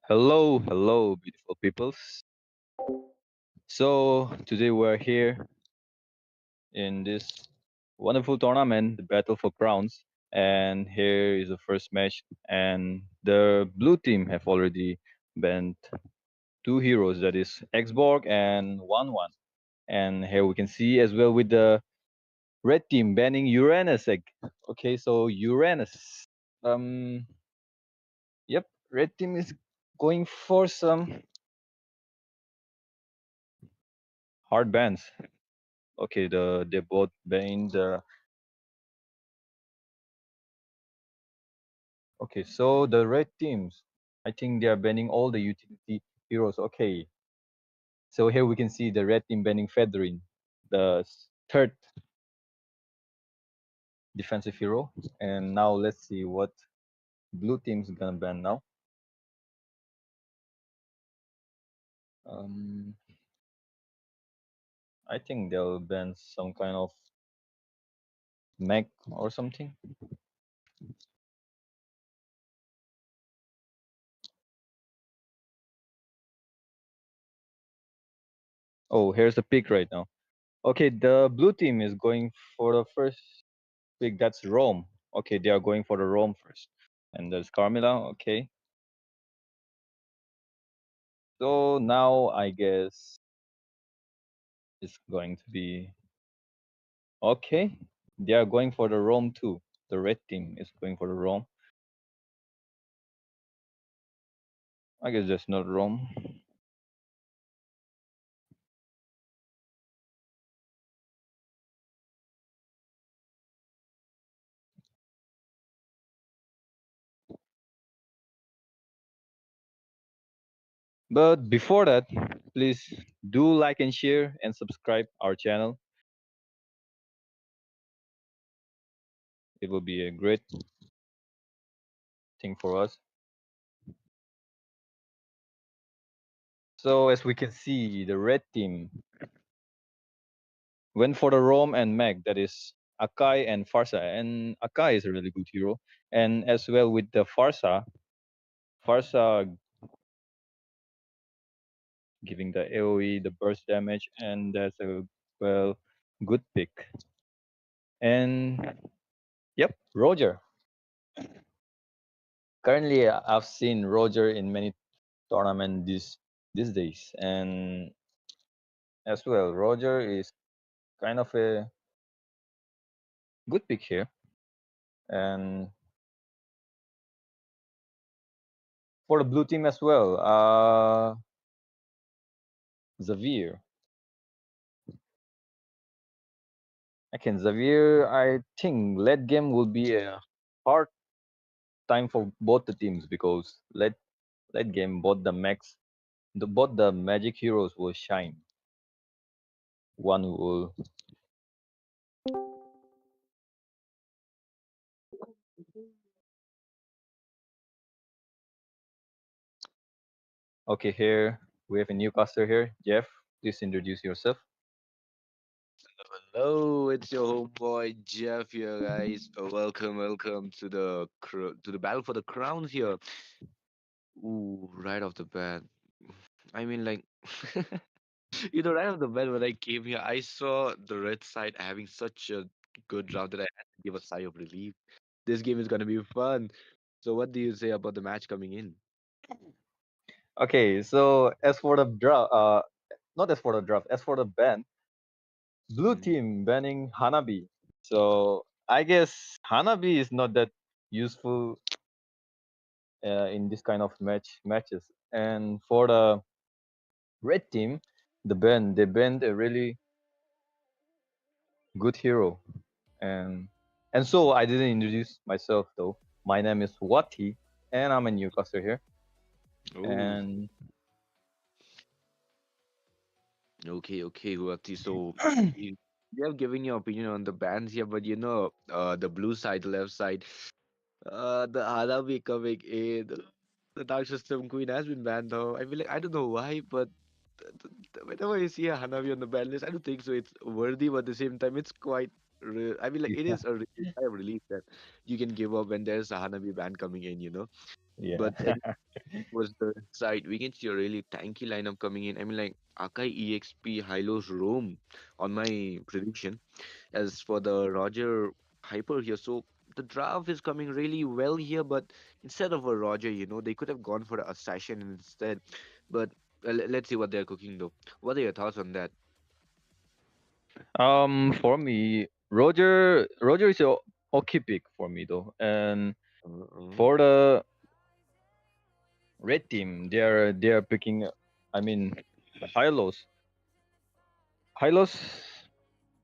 Hello, beautiful peoples. So today we're here in this wonderful tournament, the Battle for Crowns, and here is the first match. And the blue team have already banned two heroes, that is Xborg and 1-1. And here we can see as well with the red team banning Uranus. Okay, so Uranus. Um, yep, red team is going for some hard bans. Okay, they both banned the. Okay, so the red teams, I think they are banning all the utility heroes. Okay, so here we can see the red team banning Federin, the third defensive hero. And now let's see what blue team's gonna ban now. Um, I think they'll ban some kind of mech or something. Oh, here's the pick right now. Okay, the blue team is going for the first pick. That's Rome. Okay, they are going for the Rome first. And there's Carmilla. Okay. So now I guess it's going to be okay. They are going for the Rome too. The red team is going for the Rome. I guess that's not Rome. But before that, please do like and share and subscribe our channel. It will be a great thing for us. So as we can see, the red team went for the Rome and Meg, that is Akai and Farsa. And Akai is a really good hero. And as well with the Farsa giving the AoE, the burst damage, and that's a well good pick. And yep, Roger. Currently, I've seen Roger in many tournaments these days, and as well, Roger is kind of a good pick here. And for the blue team as well, Xavier. Again, Xavier, I think late game will be a hard time for both the teams because late game both the magic heroes will shine. One will. Okay, here we have a new caster here. Jeff, please introduce yourself. Hello, it's your homeboy Jeff here, guys. Welcome to the battle for the crowns here. Ooh, right off the bat. I mean, like, right off the bat when I came here, I saw the red side having such a good round that I had to give a sigh of relief. This game is gonna be fun. So, what do you say about the match coming in? Okay, so as for the draft, not as for the draft, as for the ban, blue Mhm. team banning Hanabi. So I guess Hanabi is not that useful in this kind of matches. And for the red team, they banned a really good hero. And and so I didn't introduce myself though. My name is Wati, and I'm a newcaster here. Oh, And okay, Huati. So, you have given your opinion on the bands here, but the blue side, the left side. The Hanabi coming in. The Dark System Queen has been banned though. I feel like I don't know why, but whenever you see a Hanabi on the ban list, I don't think so. It's worthy, but at the same time, it's quite. I mean, like it yeah. is a sigh of relief that you can give up when there's a Hanabi ban coming in. Yeah. But at was the side, we can see a really tanky lineup coming in. I mean, like Akai EXP Hylos Rome on my prediction. As for the Roger Hyper here, so the draft is coming really well here, but instead of a Roger, they could have gone for the Assassin instead. But let's see what they're cooking though. What are your thoughts on that? For me, Roger is a okay pick for me though, and Uh-uh. for the red team, they are picking. I mean, Hylos. Hylos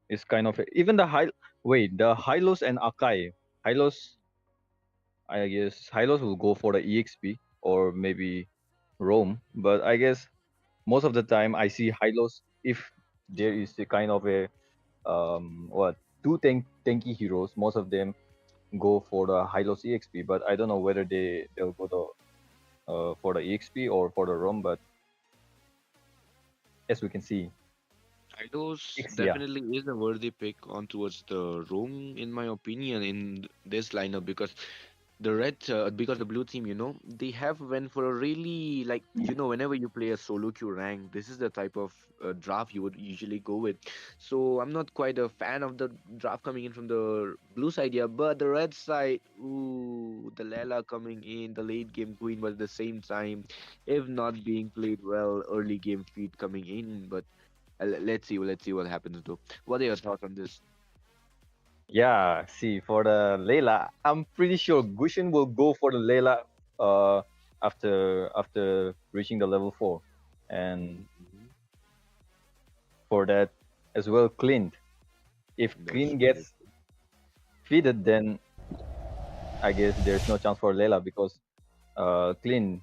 is kind of even the high. Wait, the Hylos and Akai. Hylos, I guess Hylos will go for the EXP or maybe Rome, but I guess most of the time I see Hylos if there is a kind of a what two tanky heroes. Most of them go for the Hylos EXP, but I don't know whether they'll go the for the EXP or for the ROM. But as we can see, Idos yeah, definitely is a worthy pick on towards the room, in my opinion, in this lineup because the blue team, they have went for a really like whenever you play a solo queue rank, this is the type of draft you would usually go with. So I'm not quite a fan of the draft coming in from the blue side here, but the red side, ooh, the Lela coming in, the late game queen, but at the same time, if not being played well, early game feed coming in, but. Let's see what happens though. What are your thoughts on this? yeah. See, for the Layla, I'm pretty sure Gushin will go for the Layla uh, after reaching the level 4, and Mhm. for that as well, Clint. If That's Clint right. gets feeded, then I guess there's no chance for Layla because Clint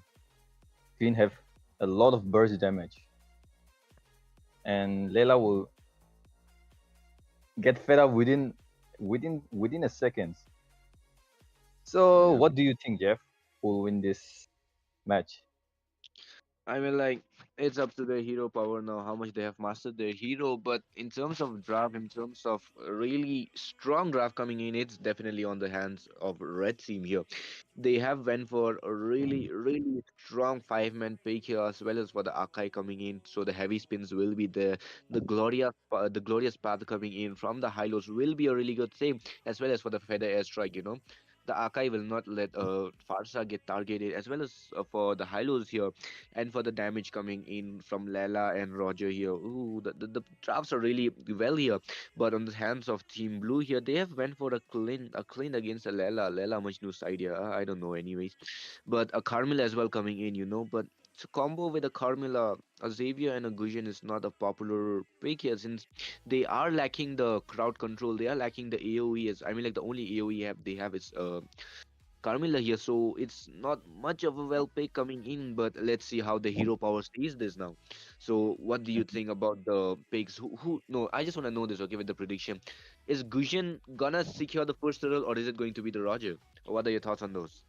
have a lot of burst damage, and Layla will get fed up within a second. So, Yeah. what do you think, Jeff? Who will win this match? I mean, like, it's up to their hero power now, how much they have mastered their hero. But in terms of draft, in terms of a really strong draft coming in, it's definitely on the hands of Red Team here. They have went for a really, really strong five-man pick here, as well as for the Akai coming in. So the heavy spins will be there. The glorious path coming in from the Hylos will be a really good thing, as well as for the feather airstrike. The Akai will not let Farsa get targeted, as well as for the Hylos here, and for the damage coming in from Lela and Roger here. Ooh, the drafts are really well here. But on the hands of Team Blue here, they have went for a clean against a Lela Majnu's idea. I don't know anyways. But a Carmilla as well coming in, but it's a combo with a Carmilla, a Xavier and a Gusion is not a popular pick here since they are lacking the crowd control. They are lacking the AoE. I mean, like the only AoE they have is Carmilla here, so it's not much of a well pick coming in, but let's see how the hero power sees this now. So, what do you think about the picks? No, I just want to know this, okay, with the prediction. Is Gusion gonna secure the first turtle, or is it going to be the Roger? What are your thoughts on those?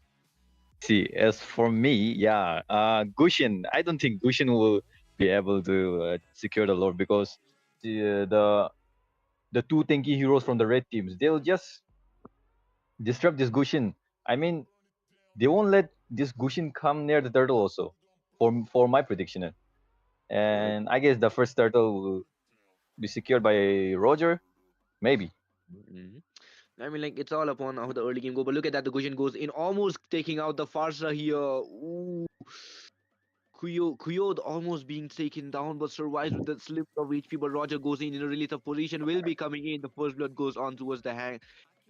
See, as for me, yeah, Gushin. I don't think Gushin will be able to secure the Lord because the two tanky heroes from the red teams, they'll just disrupt this Gushin. I mean, they won't let this Gushin come near the turtle also. For my prediction, Right. and I guess the first turtle will be secured by Roger, maybe. Mhm. I mean, like, it's all upon how the early game go, but look at that, the Gusion goes in, almost taking out the Farsa here. Ooh. Kuyod almost being taken down but survives with the slip of HP. But Roger goes in a really tough position. Will be coming in. The first blood goes on towards the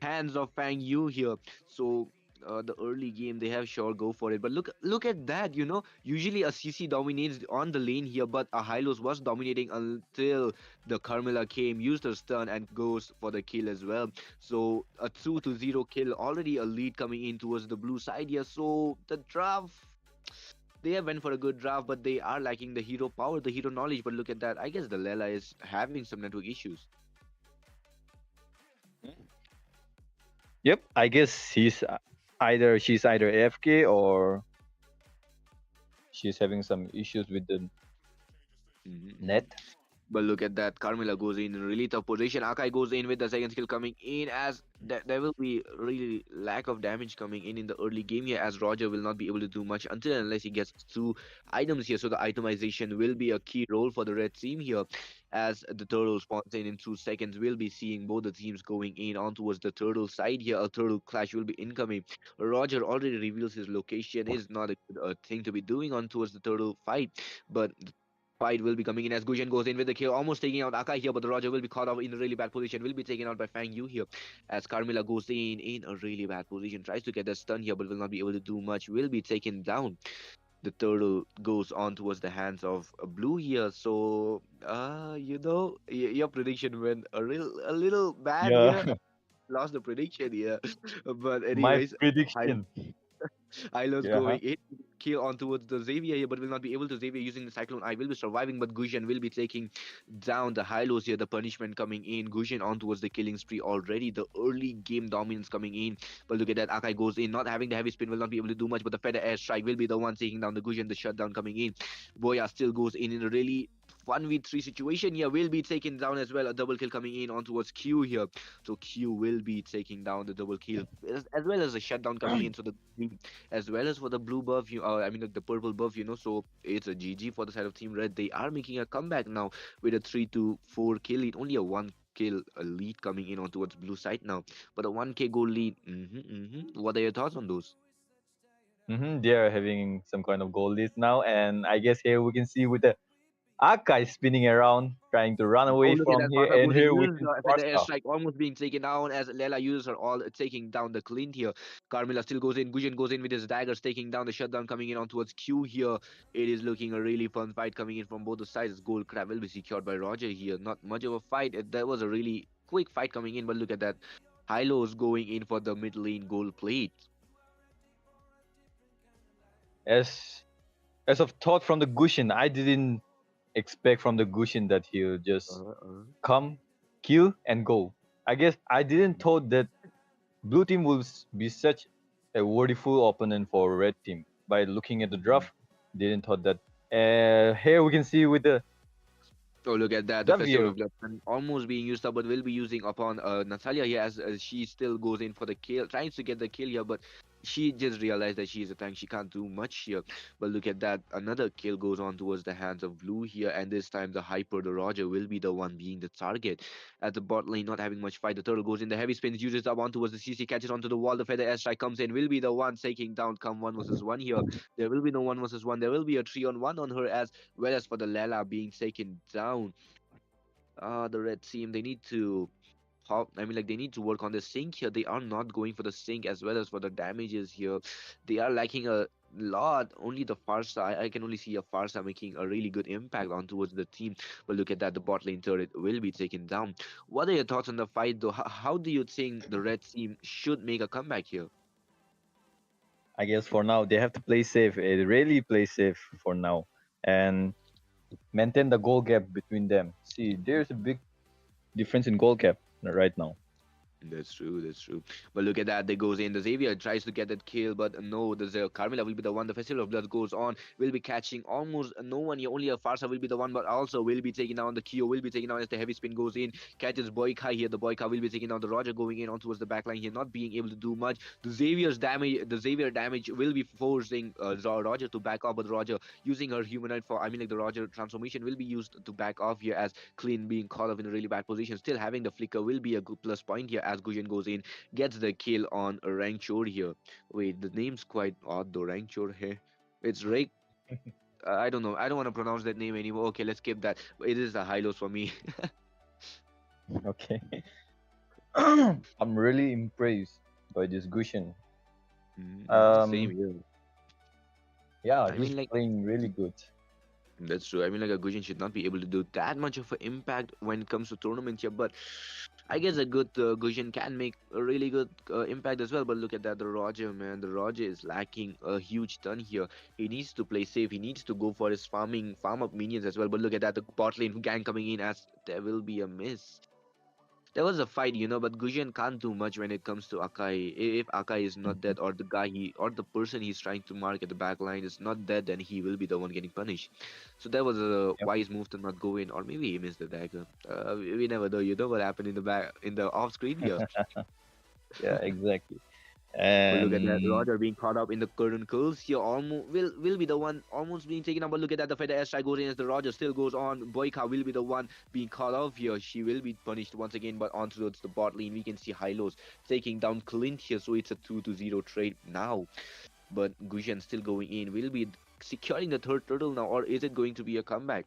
hands of Fang Yu here. So the early game they have sure go for it. But look at that. Usually a CC dominates on the lane here, but a Hylos was dominating until the Carmilla came, used her stun and goes for the kill as well. So a 2-0 kill, already a lead coming in towards the blue side here. So the draft, they have went for a good draft, but they are lacking the hero power, the hero knowledge. But look at that. I guess the Lela is having some network issues. Yep, I guess she's either AFK or she's having some issues with the Hmm. net. But look at that. Carmilla goes in really tough position. Akai goes in with the second skill coming in as there will be really lack of damage coming in the early game here as Roger will not be able to do much until and unless he gets two items here. So the itemization will be a key role for the red team here as the turtle spawns in 2 seconds. We'll be seeing both the teams going in on towards the turtle side here. A turtle clash will be incoming. Roger already reveals his location is not a good thing to be doing on towards the turtle fight, but fight will be coming in as Gujan goes in with the kill, almost taking out Akai here, but the Roger will be caught off in a really bad position, will be taken out by Fang Yu here as Carmilla goes in a really bad position, tries to get the stun here, but will not be able to do much, will be taken down. The turtle goes on towards the hands of Blue here, so your prediction went a little bad Yeah, here. Lost the prediction here, but my anyways, prediction. Ilos Yeah, huh? going in, kill on towards the Xavier here, but will not be able to. Xavier using the Cyclone Eye will be surviving, but Gusion will be taking down the Hylos here. The punishment coming in. Gusion on towards the killing spree already. The early game dominance coming in. But look at that. Akai goes in, not having the heavy spin, will not be able to do much, but the Feather Airstrike will be the one taking down the Gusion. The shutdown coming in. Boya still goes in a really 1v3 situation here, will be taken down as well. A double kill coming in on towards Q here. So Q will be taking down the double kill as well as a shutdown coming in. So the as well as for the blue buff, I mean the purple buff, so it's a GG for the side of Team Red. They are making a comeback now with a 3 to 4 kill lead, only a 1 kill lead coming in on towards blue side now, but a 1K goal lead. What are your thoughts on those? They are having some kind of goal list now, and I guess here we can see with the Akai spinning around, trying to run Oh, away look at from that. here, Pasa and Gozi here we uses can for the Sparta. airstrike almost being taken down as Lela users are all taking down the Clint here. Carmilla still goes in. Gujan goes in with his daggers, taking down the shutdown coming in on towards Q here. It is looking a really fun fight coming in from both the sides. Gold Crab will be secured by Roger here. Not much of a fight. That was a really quick fight coming in, but look at that. Hylos going in for the mid lane gold plate. As as of thought from the Gushin, I didn't expect from the Gushin that he'll just Uh-uh. come, kill, and go. I guess I didn't thought that blue team will be such a worthyful opponent for red team. By looking at the draft, didn't thought that. Here we can see with the Oh, look at that. The Festival Xavier. of Blood almost being used up, but will be using upon Natalia here as she still goes in for the kill, tries to get the kill here, but she just realized that she is a tank. She can't do much here. But look at that. Another kill goes on towards the hands of Blue here, and this time the Hyper, the Roger, will be the one being the target. At the bot lane, not having much fight. The turtle goes in. The heavy spins, uses up on towards the CC, catches onto the wall. The Feather Airstrike comes in, will be the one taking down come 1 versus 1 here. There will be no 1 versus 1. There will be a 3-on-1 on her as well as for the Lala being taken down. The red team, they need to I mean, like they need to work on the sync here. They are not going for the sync as well as for the damages here. They are lacking a lot. Only the Farsa, I can only see a Farsa making a really good impact on towards the team. But look at that, the bot lane turret will be taken down. What are your thoughts on the fight though? How do you think the red team should make a comeback here? I guess for now they have to play safe. Really play safe for now, and maintain the goal gap between them. See, there's a big difference in goal gap right now. That's true. That's true. But look at that. They goes in. The Xavier tries to get that kill, but no. The Carmilla will be the one. The Festival of Blood goes on. Will be catching almost no one here. Only a Farsa will be the one, but also will be taking down the Kyo. Will be taking down as the heavy spin goes in. Catches Boyka here. The Boyka will be taking down the Roger going in on towards the backline here, not being able to do much. The Xavier damage will be forcing Roger to back off, but Roger using her humanoid for. I mean, like the Roger transformation will be used to back off here as Clean being caught up in a really bad position. Still having the flicker will be a good plus point here as Gujan goes in, gets the kill on Rangchor here. Wait, the name's quite odd though, Rangchor here. It's Ray. I don't know. I don't want to pronounce that name anymore. Okay, let's skip that. It is a high lows for me. Okay. I'm really impressed by this Gushin. Same Um, here. yeah, I he's mean, like, playing really good. that's true. I mean, like, a Gujan should not be able to do that much of an impact when it comes to tournaments here. But I guess a good Gujan can make a really good impact as well. But look at that, the Roger, man. The Roger is lacking a huge ton here. He needs to play safe. He needs to go for his farm up minions as well. But look at that, the bot lane gang coming in as there will be a miss. There was a fight, but Gujian can't do much when it comes to Akai. If Akai is not dead, or the guy or the person he's trying to mark at the back line is not dead, then he will be the one getting punished. So that was a Yep. wise move to not go in, or maybe he missed the dagger. We never know. You know what happened in the back in the off screen here. Yeah, exactly. But look at that, And Roger being caught up in the current curls here. Almost will be the one almost being taken out. But look at that, the feather airstrike goes in as the Roger still goes on. Boyka will be the one being caught off here. She will be punished once again, but on towards the bot lane, we can see Hylos taking down Clint here. So it's a 2-0 trade now. But Gujan still going in. Will be securing the third turtle now, or is it going to be a comeback?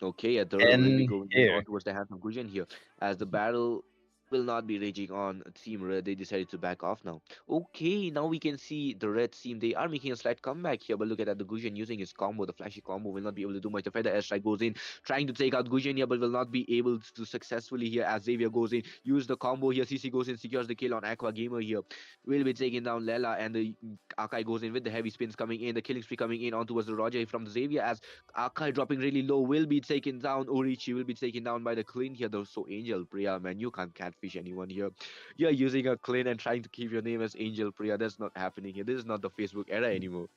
Okay, a turtle will be and going in here, on towards the hands of Gujan here, as the battle will not be raging on. Team Red, they decided to back off now. Okay, now we can see the Red team, they are making a slight comeback here, but look at that, the Gujan using his combo, the flashy combo will not be able to do much. The feather airstrike goes in, trying to take out Gujan here, but will not be able to successfully here as Xavier goes in, use the combo here, CC goes in, secures the kill on Aqua Gamer here, will be taking down Lela, and the Akai goes in with the heavy spins coming in, the killing spree coming in on towards the Roger from the Xavier as Akai dropping really low will be taken down. Orichi will be taken down by the clean here. Though so Angel Priya, man, you can't catfish anyone here. You're using a clean and trying to keep your name as Angel Priya. That's not happening here. This is not the Facebook era anymore.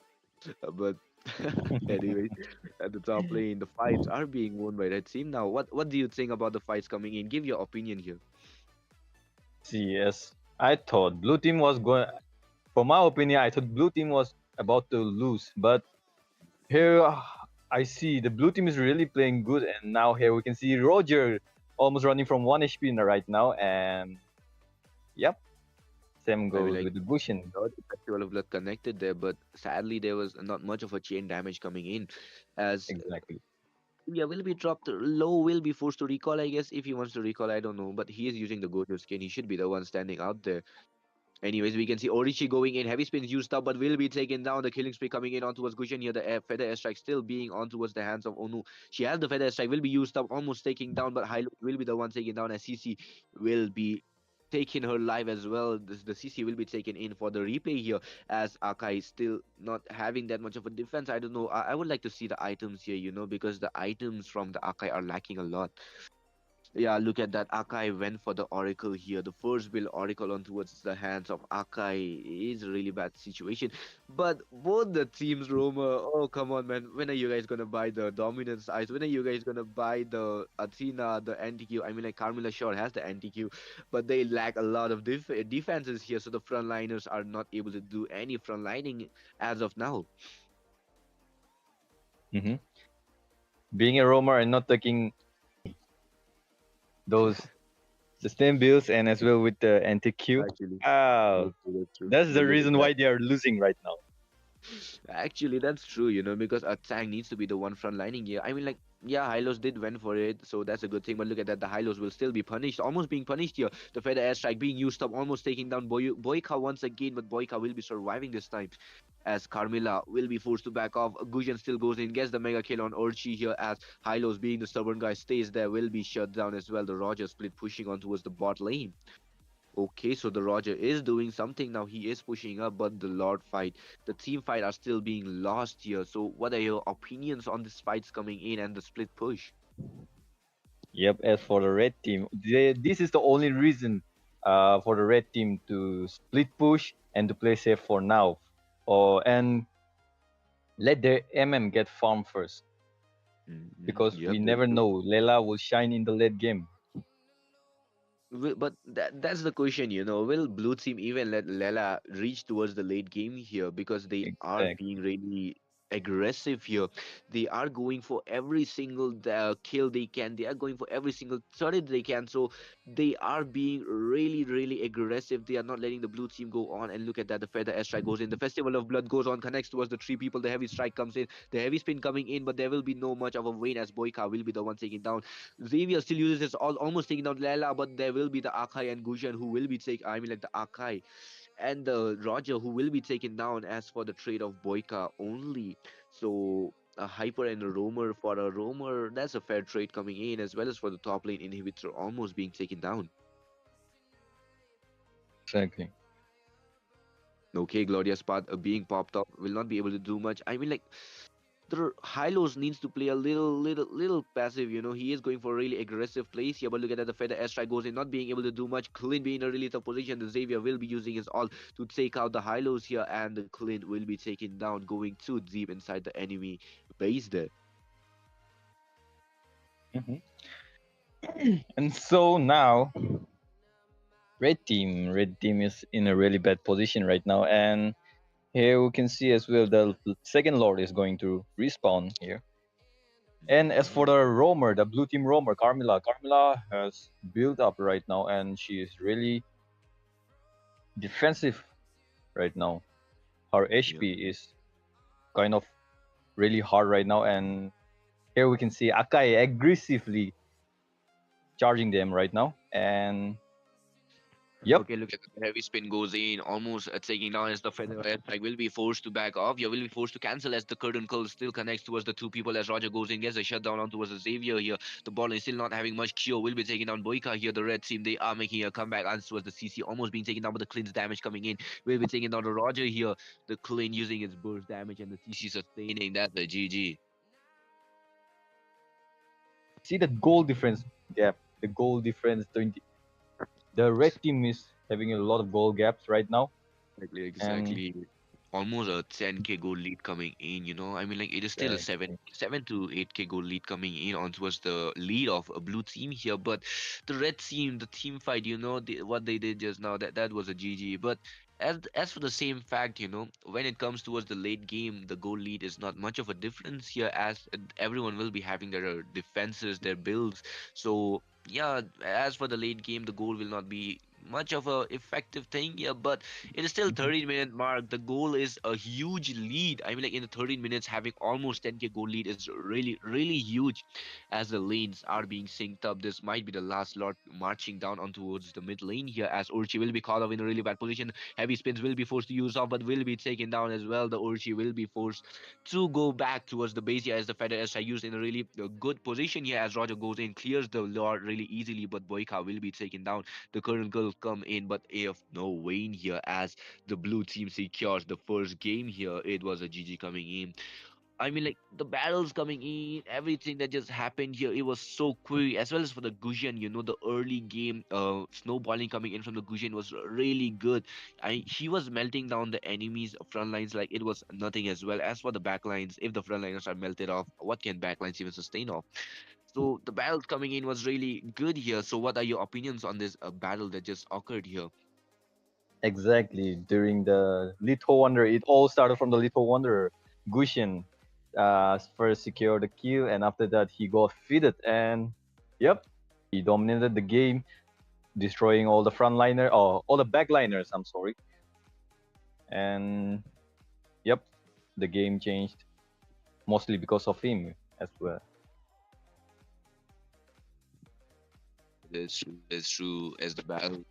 But anyway, at the top lane, the fights are being won by Red Team. Now, what do you think about the fights coming in? Give your opinion here. see, yes, I thought blue team was going. For my opinion, I thought blue team was about to lose, but here I see the blue team is really playing good, and now here we can see Roger almost running from 1 HP right now, and yep, same I mean, goes like, with the Bushin. thought the Festival of Blood connected there, but sadly there was not much of a chain damage coming in, as Exactly. yeah, will be dropped low, will be forced to recall, I guess, if he wants to recall, I don't know. But he is using the Gojo skin. He should be the one standing out there. Anyways, we can see Orichi going in. Heavy spins used up, but will be taken down. The killing spree coming in on towards Gushin here. The feather airstrike still being on towards the hands of Onu. She has the feather airstrike, will be used up, almost taking down, but Hilo will be the one taken down as CC will be taking her live as well. The CC will be taken in for the replay here as Akai is still not having that much of a defense. I don't know. I would like to see the items here, because the items from the Akai are lacking a lot. Yeah, look at that. Akai went for the Oracle here. The first build Oracle on towards the hands of Akai is a really bad situation. But both the teams, Roma, oh come on, man. When are you guys gonna buy the Dominance Eyes? When are you guys gonna buy the Athena, the anti-Q? I mean, like Carmilla sure has the anti-Q, but they lack a lot of defenses here, so the frontliners are not able to do any frontlining as of now. Hmm. Being a roamer and not taking those sustain builds and as well with the anti-Q. Actually, Oh, that's true. that's But the look at reason that. why they are losing right now. Actually, that's true, because a tank needs to be the one frontlining here. I mean, like, yeah, Hylos did went for it, so that's a good thing. But look at that, the Hylos will still be punished, almost being punished here. The feather airstrike being used up, almost taking down Boyka once again, but Boyka will be surviving this time. As Carmilla will be forced to back off. Gujan still goes in, gets the mega kill on Urchi here as Hylos being the stubborn guy stays there, will be shut down as well. The Roger split pushing on towards the bot lane. Okay, so the Roger is doing something now. He is pushing up, but the Lord fight, the team fight are still being lost here. So, what are your opinions on this fights coming in and the split push? Yep, as for the red team, this is the only reason for the red team to split push and to play safe for now. And let their MM get farm first because we Yep, that's never true. know. Lela will shine in the late game. But that's the question, Will Blue Team even let Lela reach towards the late game here because they are being Exactly. really aggressive here. They are going for every single kill they can. They are going for every single turret they can. So they are being really, really aggressive. They are not letting the Blue Team go on. And look at that, the feather airstrike goes in. The Festival of Blood goes on, connects towards the three people. The heavy strike comes in. The heavy spin coming in, but there will be no much of a win as Boyka will be the one taking down. Xavier still uses his almost taking down Lela, but there will be the Akai and Gujan who will be taken. I mean, like the Akai and the Roger who will be taken down as for the trade of Boyka only. So a Hyper and a Roamer for a Roamer, that's a fair trade coming in as well as for the top lane inhibitor almost being taken down. Exactly. Okay, Gloria's path being popped up will not be able to do much. I mean, like the Hylos needs to play a little passive. He is going for really aggressive plays here, but look at that. The feather airstrike goes in, not being able to do much. Clint being in a really tough position. The Xavier will be using his all to take out the Hylos here, and the Clint will be taken down, going too deep inside the enemy base there. Mhm. And so now, red team is in a really bad position right now, and here we can see as well the second Lord is going to respawn here. And as for Mhm. the roamer, the blue team roamer, Carmilla has built up right now, and she is really defensive right now. Her Yeah. HP is kind of really hard right now, and here we can see Akai aggressively charging them right now. And yep, Okay, look at the heavy spin goes in, almost taking down as the feather airstrike will be forced to back off. You will be forced to cancel as the curtain call still connects towards the two people as Roger goes in, gets a shutdown on towards the Xavier here. The ball is still not having much cure, will be taking down Boyka here. The red team, they are making a comeback on towards the CC, almost being taken down, but the clean's damage coming in. Will be taking down the Roger here. The clean using its burst damage and the CC sustaining. That's the GG. see the goal difference gap. The goal difference 20. The red team is having a lot of goal gaps right now, Exactly, and exactly. Almost a 10K goal lead coming in. I mean, like it is still a exactly. 7 to 8K goal lead coming in on towards the lead of a blue team here. But the red team, the team fight, what they did just now, that was a GG. But as for the same fact, when it comes towards the late game, the goal lead is not much of a difference here, as everyone will be having their defenses, their builds. So yeah, as for the late game, the goal will not be much of a effective thing here, but it is still Mhm. 13-minute mark. The goal is a huge lead. I mean, like in the 13 minutes, having almost 10K goal lead is really huge. As the lanes are being synced up, this might be the last lot marching down on towards the mid lane here. As Urchi will be caught off in a really bad position. Heavy spins will be forced to use off, but will be taken down as well. The Urchi will be forced to go back towards the base here as the Feather S are used in a really good position here. As Roger goes in, clears the lord really easily, but Boyka will be taken down. The current girl come in, but AF no Wayne here as the blue team secures the first game here. It was a GG coming in. I mean, like the battles coming in, everything that just happened here, it was so quick. As well as for the Gusion, the early game, snowballing coming in from the Gusion was really good. He was melting down the enemies' front lines like it was nothing as well. As for the back lines, if the front liners are melted off, what can backlines even sustain off? So the battles coming in was really good here. So what are your opinions on this battle that just occurred here? Exactly. During the Little Wonder, it all started from the Little Wanderer. Gushin first secured the kill, and after that, he got fitted. And yep, he dominated the game, destroying all the frontliner, or all the backliners. I'm sorry. And yep, the game changed mostly because of him as well. That's true as the battle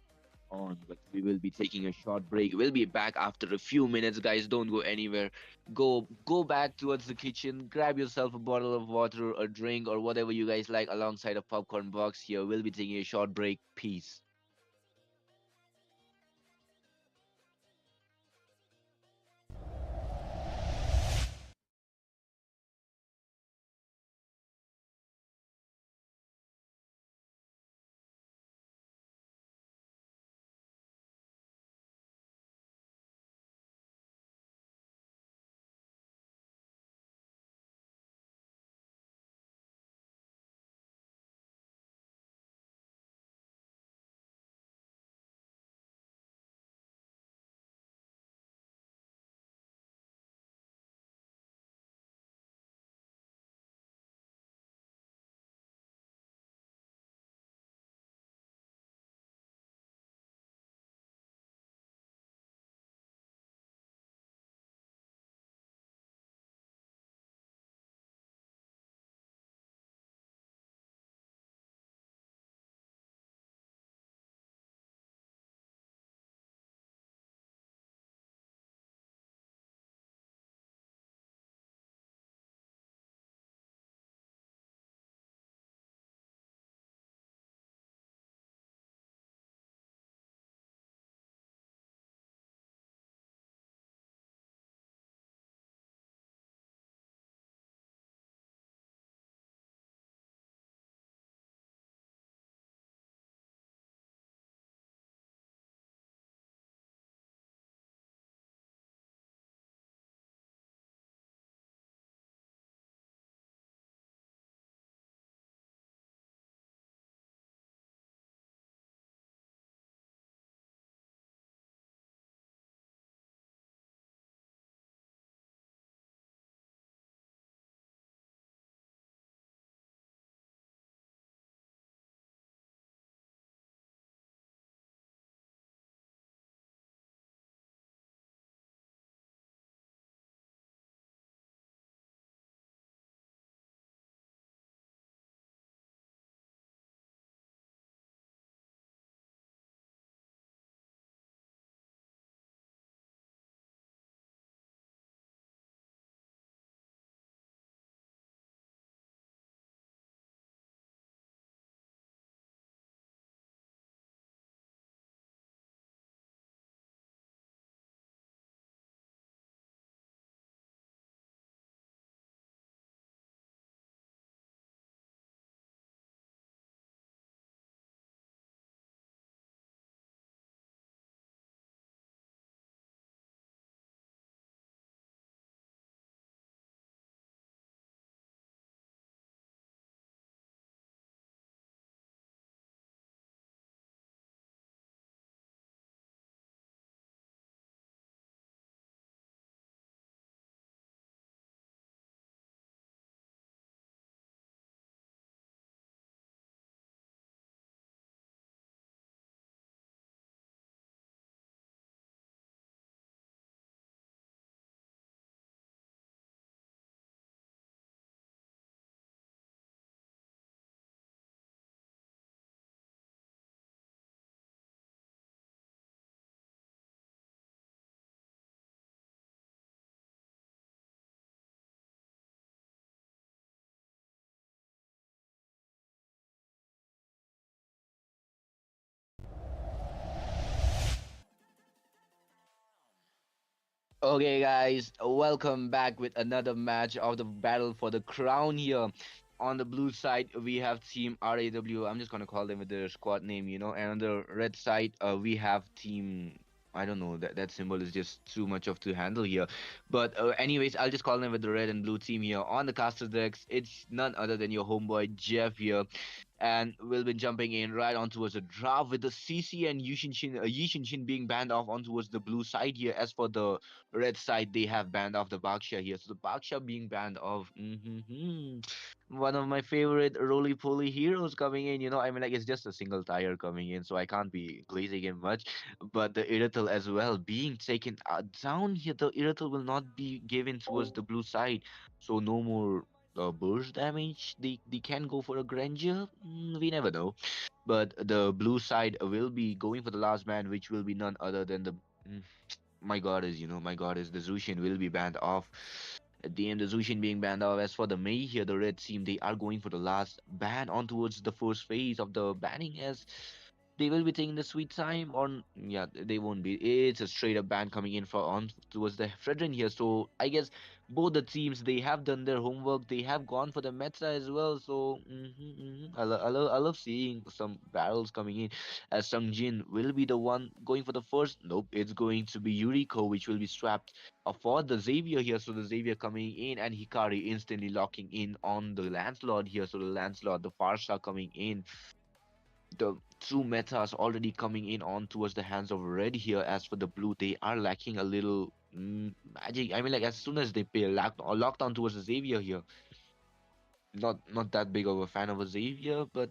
on, but we will be taking a short break. We'll be back after a few minutes, guys. Don't go anywhere. Go back towards the kitchen, grab yourself a bottle of water, a drink, or whatever you guys like alongside a popcorn box here. We'll be taking a short break. Peace. Okay, guys, welcome back with another match of the battle for the crown here. On the blue side, we have Team RAW. I'm just gonna call them with their squad name, And on the red side, we have Team. I don't know that symbol is just too much of to handle here, but anyways, I'll just call them with the red and blue team here. On the caster decks, it's none other than your homeboy Jeff here, and we'll be jumping in right on towards the draft with the CC and Yi Shin being banned off on towards the blue side here. As for the red side, they have banned off the Baksha here. So the Baksha being banned off. One of my favorite roly poly heroes coming in. I mean, like, it's just a single tire coming in, so I can't be glazing him much. But the Irrital as well being taken down here. The Irrital will not be given towards the blue side. So no more burst damage. They can go for a Granger. We never know. But the blue side will be going for the last man, which will be none other than the. mm, my god is the Zushin will be banned off. At the end, the Zushin being banned off. As for the Mei here, the red team, they are going for the last ban on towards the first phase of the banning, as they will be taking the sweet time, or yeah, they won't be. It's a straight up ban coming in for on towards the Fredrin here. So I guess both the teams, they have done their homework. They have gone for the meta as well. So I love seeing some battles coming in, as Sungjin will be the one going for the first. Nope, it's going to be Yuriko, which will be swapped for the Xavier here. So the Xavier coming in, and Hikari instantly locking in on the Lancelot here. So the Lancelot, the Farsha coming in, the two metas already coming in on towards the hands of red here. As for the blue, they are lacking a little magic. I mean, like, as soon as they pay lockdown towards the Xavier here, not that big of a fan of a Xavier, but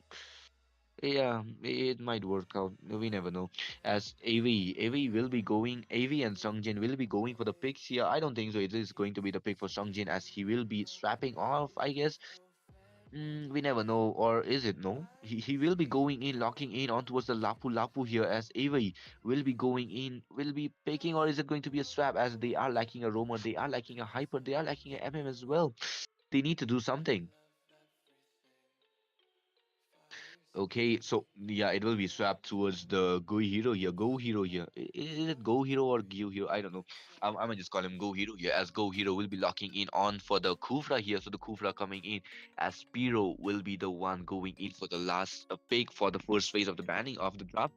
yeah, it might work out. We never know. As AV will be going, AV and Sungjin will be going for the picks here. I don't think so. It is going to be the pick for Sungjin, as he will be swapping off, I guess. We never know, or is it no? He will be going in, locking in on towards the Lapu Lapu here, as Avery will be going in, will be picking, or is it going to be a swap, as they are lacking a roamer, they are lacking a hyper, they are lacking a MM as well. They need to do something. Okay, so yeah, it will be swapped towards the Go Hero here. Go Hero here. Is it Go Hero or Gyu Hero? I don't know. I'm gonna just call him Go Hero here, as Go Hero will be locking in on for the Kufra here. So the Kufra coming in, as Spiro will be the one going in for the last pick for the first phase of the banning of the draft,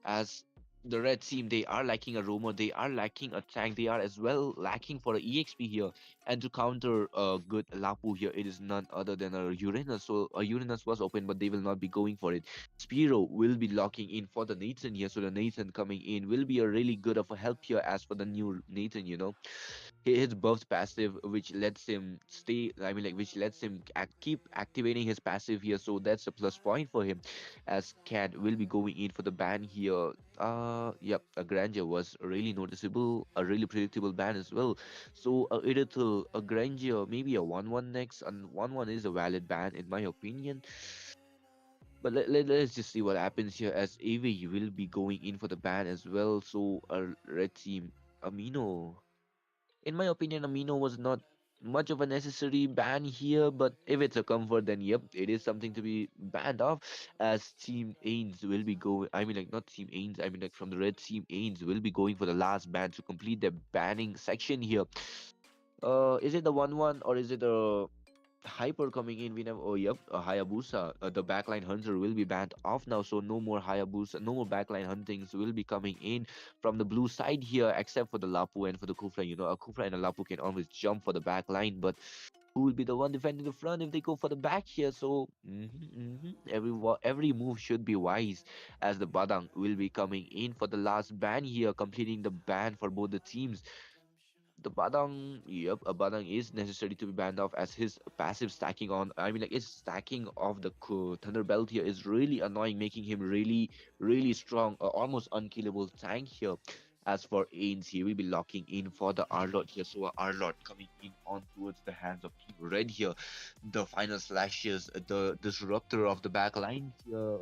as the red team, they are lacking a roamer, they are lacking a tank, they are as well lacking for a exp here. And to counter a good Lapu here, it is none other than a Uranus. So a Uranus was open, but they will not be going for it. Spiro will be locking in for the Nathan here. So the Nathan coming in will be a really good of a help here, as for the new Nathan, his buffs passive, which lets him stay, I mean, like, which lets him keep activating his passive here. So that's a plus point for him, as Cat will be going in for the ban here. Yep, a Granger was really noticeable, a really predictable ban as well. So a Irrital, a Granger, maybe a 1-1 next, and 1-1 is a valid ban in my opinion. But let's just see what happens here, as AV will be going in for the ban as well. So a red team, Amino, in my opinion, Amino was not much of a necessary ban here, but if it's a comfort, then yep, it is something to be banned off. As Team Ains will be going, I mean, like, not Team Ains, I mean, like, from the red team, Ains will be going for the last ban to complete the banning section here. Is it the 1-1, or is it a Hyper coming in? We never. Oh, yep, a Hayabusa. The backline hunter will be banned off now, so no more Hayabusa, no more backline huntings will be coming in from the blue side here, except for the Lapu and for the Kufra. A Kufra and a Lapu can always jump for the backline, but who will be the one defending the front if they go for the back here? So every move should be wise, as the Badang will be coming in for the last ban here, completing the ban for both the teams. The Badang, yep, a Badang is necessary to be banned off, as his passive stacking on, I mean, like, his stacking of the Thunder Belt here is really annoying, making him really, really strong, almost unkillable tank here. As for Ains, he will be locking in for the Arlot here. So Arlot coming in on towards the hands of Team Red here. The final slashes, the disruptor of the back line here.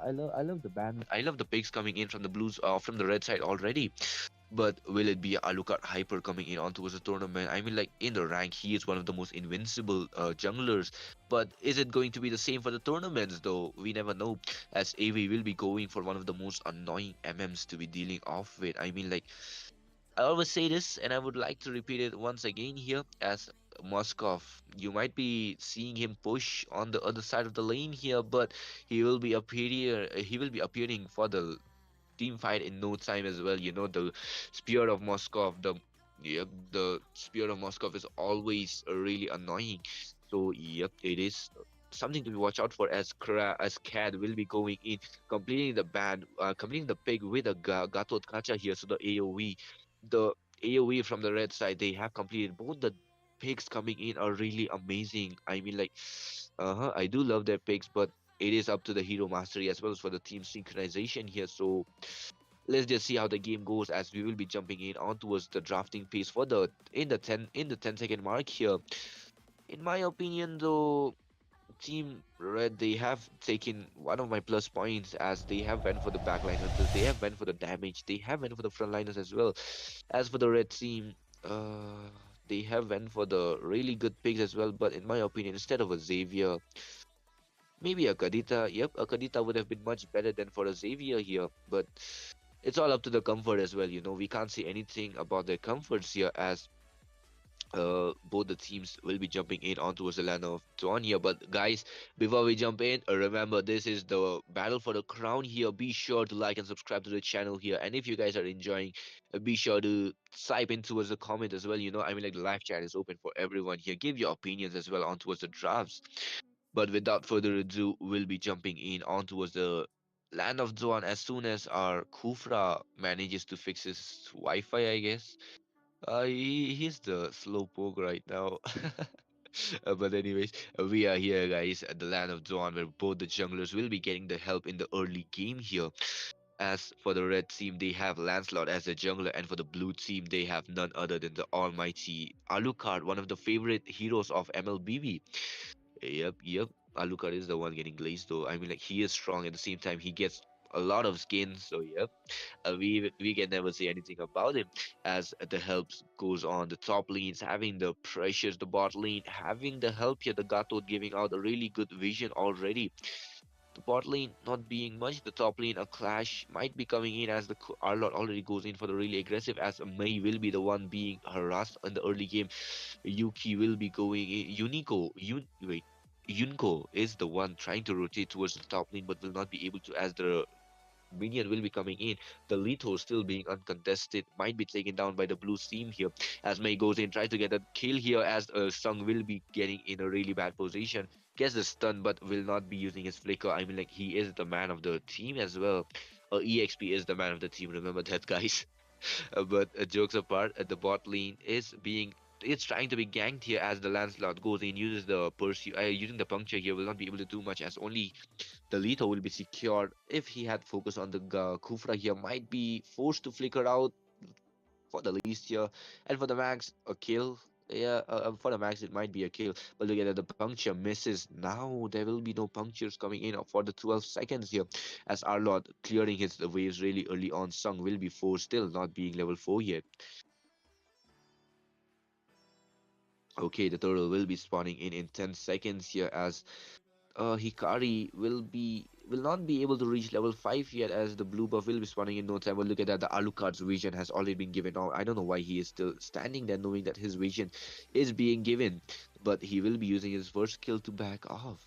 I love the ban. I love the picks coming in from the blues, from the red side already. But will it be Alucard Hyper coming in onto the tournament? I mean, like, in the rank, he is one of the most invincible junglers. But is it going to be the same for the tournaments, though? We never know. As AV will be going for one of the most annoying MMs to be dealing off with. I mean, like, I always say this, and I would like to repeat it once again here as Moskov. You might be seeing him push on the other side of the lane here, but he will be appearing for the team fight in no time as well. You know, the spear of Moskov, the spear of Moskov is always really annoying. So yep, it is something to be watch out for as Cad will be going in, completing the pig with a Gatot Kacha here. So the AOE from the red side, they have completed both the pigs coming in are really amazing. I mean, like, I do love their picks, but it is up to the hero mastery as well as for the team synchronization here. So let's just see how the game goes as we will be jumping in on towards the drafting phase for the in the 10-second mark here. In my opinion, though, Team Red, they have taken one of my plus points as they have went for the backline hunters, they have went for the damage, they have went for the frontliners as well. As for the red team, they have went for the really good picks as well. But in my opinion, instead of a Xavier, maybe a Kadita. Yep, a Kadita would have been much better than for a Xavier here. But it's all up to the comfort as well. You know, we can't say anything about their comforts here as both the teams will be jumping in onto the land of Dawn here. But guys, before we jump in, remember this is the battle for the crown here. Be sure to like and subscribe to the channel here. And if you guys are enjoying, be sure to type in towards the comment as well. You know, I mean, like the live chat is open for everyone here. Give your opinions as well on towards the drafts. But without further ado, we'll be jumping in on towards the land of Zoan as soon as our Kufra manages to fix his Wi-Fi, I guess. He's the slow poke right now. But anyways, we are here, guys, at the land of Dawn, where both the junglers will be getting the help in the early game here. As for the red team, they have Lancelot as a jungler, and for the blue team, they have none other than the almighty Alucard, one of the favorite heroes of MLBB. Yep. Alucard is the one getting glazed, though. I mean, like, he is strong at the same time. He gets a lot of skin, so yep. We can never say anything about him as the helps goes on. The top lanes having the pressures, the bot lane having the help here. The Gato giving out a really good vision already. The bot lane not being much. The top lane a clash might be coming in as the Arlot already goes in for the really aggressive as Mei will be the one being harassed in the early game. Yuki will be going in. Yunko is the one trying to rotate towards the top lane but will not be able to as the minion will be coming in. The Lito still being uncontested, might be taken down by the blue team here. As Mei goes in, tries to get a kill here as Sung will be getting in a really bad position. Gets the stun but will not be using his flicker. I mean, like, he is the man of the team as well. EXP is the man of the team, remember that, guys. But jokes apart, the bot lane is being it's trying to be ganked here as the Lancelot goes in, uses the pursue, using the puncture here, will not be able to do much as only the Leto will be secured. If he had focused on the Kufra here, might be forced to flicker out for the least here. And for the max, a kill. Yeah, for the max, it might be a kill. But look at that, the puncture misses. Now there will be no punctures coming in for the 12 seconds here. As Arlot clearing his waves really early on. Sung will be forced, still not being level 4 yet. Okay, the turtle will be spawning in 10 seconds here as Hikari will not be able to reach level 5 yet as the blue buff will be spawning in no time. But look at that, the Alucard's vision has already been given out. I don't know why he is still standing there knowing that his vision is being given. But he will be using his first skill to back off.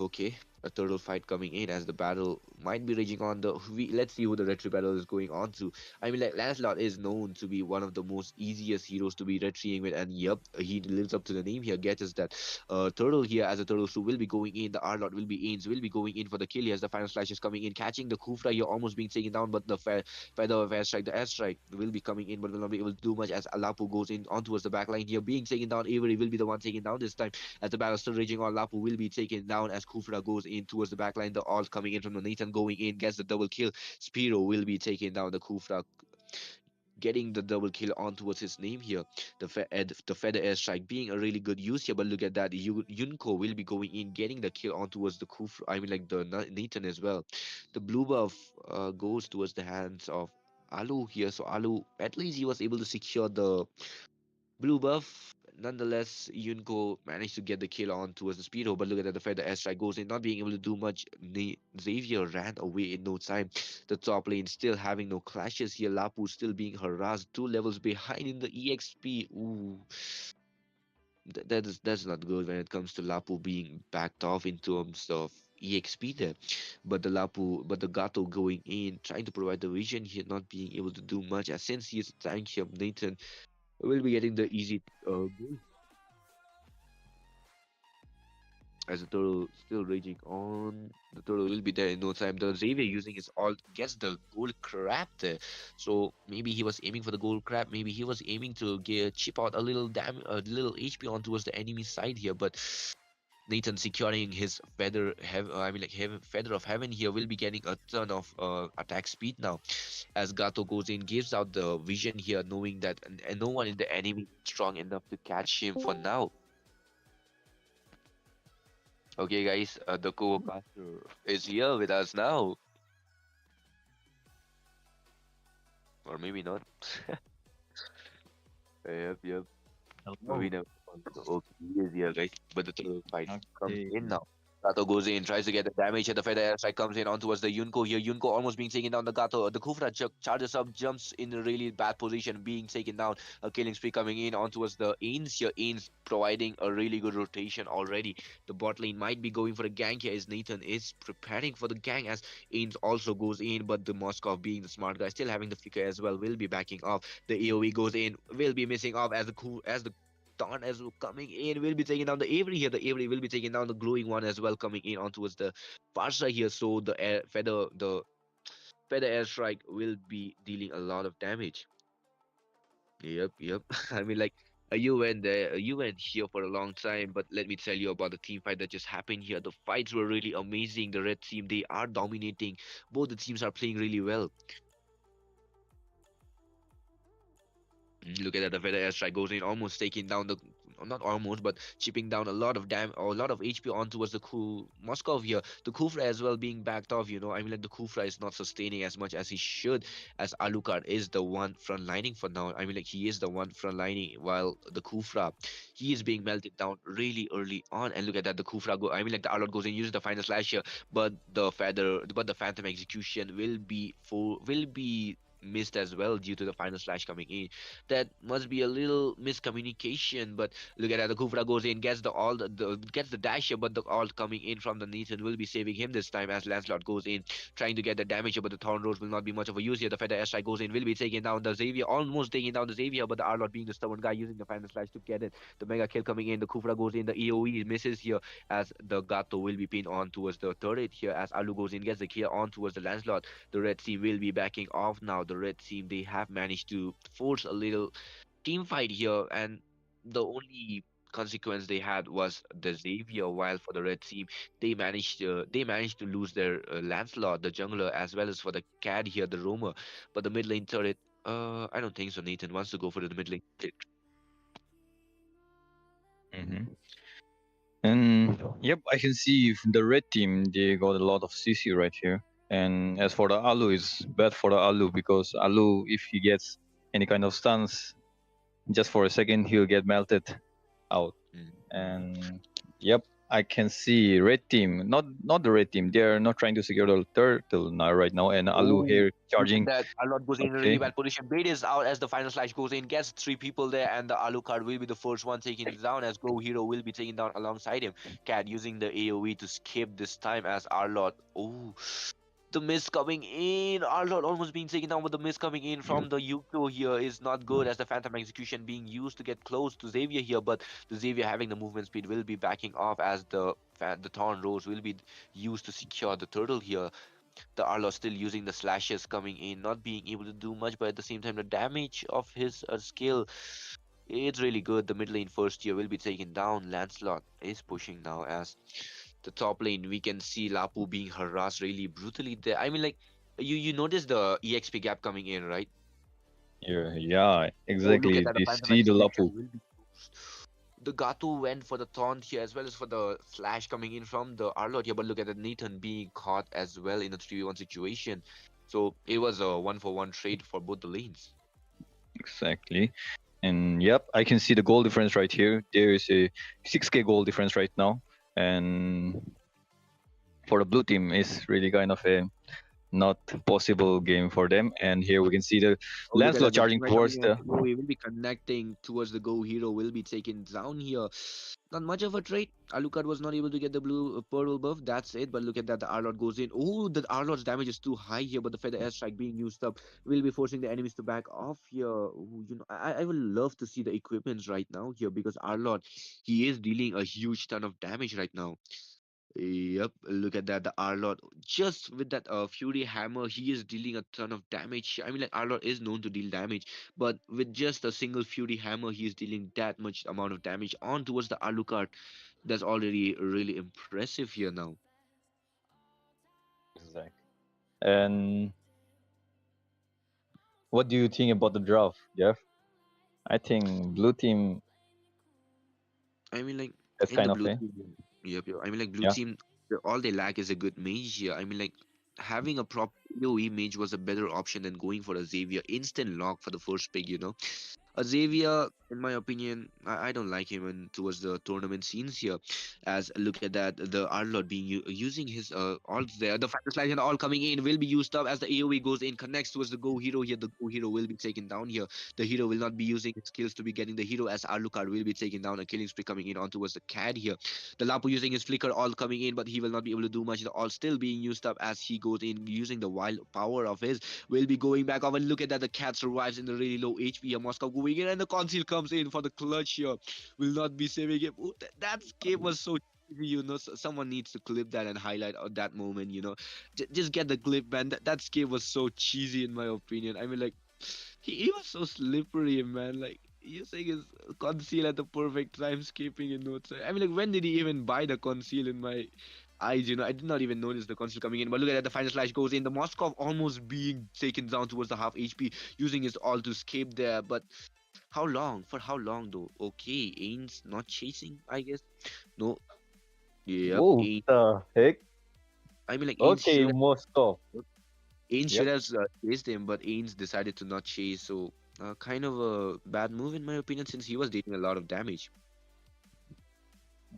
Okay, a turtle fight coming in as the battle might be raging on. Let's see who the retry battle is going on to. I mean, like Lancelot is known to be one of the most easiest heroes to be retrying with, and yep, he lives up to the name here. Gets us that turtle here as a turtle so will be going in. The Arlot will be going in for the kill here as the final slash is coming in, catching the Kufra here, almost being taken down, but the feather of airstrike, the airstrike will be coming in, but will not be able to do much as Alapu goes in on towards the back line here, being taken down. Avery will be the one taken down this time as the battle still raging on. Lapu will be taken down as Kufra goes in towards the backline. The alt coming in from the Nathan going in, gets the double kill. Spiro will be taking down the Kufra, getting the double kill on towards his name here. The feather airstrike being a really good use here, but look at that. Yunko will be going in, getting the kill on towards the Kufra. I mean, like the Nathan as well. The blue buff goes towards the hands of Alu here. So Alu, at least he was able to secure the blue buff nonetheless, Yunko managed to get the kill on towards the Speedo, but look at that, the feather airstrike goes in, not being able to do much. Xavier ran away in no time. The top lane still having no clashes here. Lapu still being harassed, 2 levels behind in the EXP. Ooh, that's not good when it comes to Lapu being backed off in terms of EXP there. But the Gato going in, trying to provide the vision here, not being able to do much. As since he is a tank here, Nathan will be getting the easy goal. As the turtle still raging on, the turtle will be there in no time. The Xavier using his ult gets the gold crab there. So maybe he was aiming for the gold crab. Maybe he was aiming to get chip out a little HP on towards the enemy side here. But Nathan securing his feather of heaven here will be getting a ton of attack speed now. As Gato goes in, gives out the vision here, knowing that and no one in the enemy is strong enough to catch him for now. Okay, guys, the co-pastor is here with us now, or maybe not. Yep, yep. We Hello. never. Okay, he is here, guys. But the third fight comes Okay. in now. Gato goes in, tries to get the damage, and the feather airstrike comes in on towards the Yunko here. Yunko almost being taken down. The Gato, the Kufra charges up, jumps in a really bad position, being taken down. A killing spree coming in on towards the Ains here. Ains providing a really good rotation already. The bot lane might be going for a gank here as Nathan is preparing for the gank as Ains also goes in, but the Moskov being the smart guy, still having the flicker as well, will be backing off. The AoE goes in, will be missing off as the Dawn as well coming in, will be taking down the Avery here. The Avery will be taking down the glowing one as well, coming in on towards the Farsa here. So the feather airstrike will be dealing a lot of damage. Yep, yep. I mean, like, you went there, you went here for a long time, but let me tell you about the team fight that just happened here. The fights were really amazing. The red team, they are dominating. Both the teams are playing really well. Look at that, the feather airstrike goes in, almost taking down the, not almost, but chipping down a lot of or a lot of HP on towards the Moskov here. The Kufra as well being backed off, you know. I mean, like the Kufra is not sustaining as much as he should, as Alucard is the one frontlining for now. I mean, like he is the one frontlining, while the Kufra, he is being melted down really early on. And look at that, the Kufra go. I mean, like the Arlot goes in, uses the final slash here, but the Phantom execution will be missed as well due to the final slash coming in. That must be a little miscommunication. But look at that, the Kufra goes in, gets gets the dasher, but the alt coming in from the Nathan will be saving him this time as Lancelot goes in, trying to get the damage, but the Thorn Rose will not be much of a use here. The Feather Airstrike goes in, will be taking down the Xavier, almost taking down the Xavier, but the Arlot being the stubborn guy using the final slash to get it. The mega kill coming in, the Kufra goes in, the AoE misses here as the Gato will be pinned on towards the turret here as Alu goes in, gets the kill on towards the Lancelot. The red team will be backing off now. The red team, they have managed to force a little team fight here, and the only consequence they had was the Xavier. While for the red team, they managed to lose their Lancelot, the jungler, as well as for the Cad here, the roamer. But the mid lane turret, I don't think so. Nathan wants to go for the mid lane. Hmm. And yep, I can see the red team, they got a lot of CC right here. And as for the Alu, it's bad for the Alu because Alu, if he gets any kind of stuns, just for a second, he'll get melted out. Mhm. And yep, I can see red team, not the red team. They're not trying to secure the turtle now right now. And Alu Oh, here look at charging. that. Alot goes in a really Okay. bad position. Bait is out as the final slash goes in, gets 3 people there, and the Alucard will be the first one taking it down as Go Hero will be taken down alongside him. Cat using the AoE to skip this time as Arlot. Oh, the miss coming in. Arlot almost being taken down, but the miss coming in from the Yuko here is not good as the Phantom Execution being used to get close to Xavier here, but the Xavier having the movement speed will be backing off as the Thorn Rose will be used to secure the turtle here. The Arlo still using the slashes coming in, not being able to do much, but at the same time, the damage of his skill, it's really good. The mid lane first year will be taken down. Lancelot is pushing now as the top lane. We can see Lapu being harassed really brutally there. I mean, like, you notice the EXP gap coming in, right? Yeah, Oh, look at exactly. that. The They Phantom see the Execution Lapu. will be used. The Gato went for the taunt here as well as for the slash coming in from the Arlot here, but look at the Nathan being caught as well in a 3v1 situation. So it was a 1-for-1 trade for both the lanes. Exactly. And yep, I can see the goal difference right here. There is a 6k goal difference right now, and for the blue team, is really kind of a not possible game for them. And here we can see the Oh, look at Lancelot that. The charging teammate coming towards in. the. No, we will be connecting towards the Go Hero. Will be taken down here. Not much of a trade. Alucard was not able to get the blue purple buff. That's it. But look at that. The Arlord goes in. Oh, the Arlord's damage is too high here. But the feather airstrike being used up will be forcing the enemies to back off here. Ooh, I will love to see the equipments right now here because Arlord, he is dealing a huge ton of damage right now. Yep, look at that. The Arlord, just with that Fury Hammer, he is dealing a ton of damage. I mean, like, Arlord is known to deal damage, but with just a single Fury Hammer, he is dealing that much amount of damage on towards the Alucard. That's already really impressive here now. Exactly. And what do you think about the draft, Jeff? I think blue team I mean, like, is in the kind of blue a. team, yep, yep. I mean, like, blue Yeah, team, all they lack is a good mage here. I mean, like, having a proper AoE mage was a better option than going for a Xavier instant lock for the first pick. Xavier, in my opinion, I don't like him in towards the tournament scenes here. As look at that, the Arlord being using his alts there. The final slash and all coming in will be used up as the AoE goes in, connects towards the Go Hero here. The Go Hero will be taken down here. The hero will not be using his skills to be getting the hero as Alucard will be taking down a killing spree coming in on towards the CAD here. The Lapu using his flicker all coming in, but he will not be able to do much. The all still being used up as he goes in using the wild power of his will be going back off and look at that the cat survives in the really low HP. A Moscow going in and the conceal comes in for the clutch here. Will not be saving him. Ooh, that escape was so cheesy, someone needs to clip that and highlight that moment. Just get the clip, man. That escape was so cheesy in my opinion. I mean, like, he was so slippery, man. Like, using his conceal at the perfect time, escaping in no time. I mean, like, when did he even buy the conceal in my eyes? I did not even notice the conceal coming in. But look at that, the final slash goes in. The Moskov almost being taken down towards the half HP, using his all to escape there. But how long? For how long, though? Okay, Ain's not chasing, I guess. No, yep, whoa, Ain. the heck? I mean, like, Ain Okay, should Moscow. Ainge should Yep, have chased him, but Ainge decided to not chase. So, kind of a bad move in my opinion, since he was dealing a lot of damage.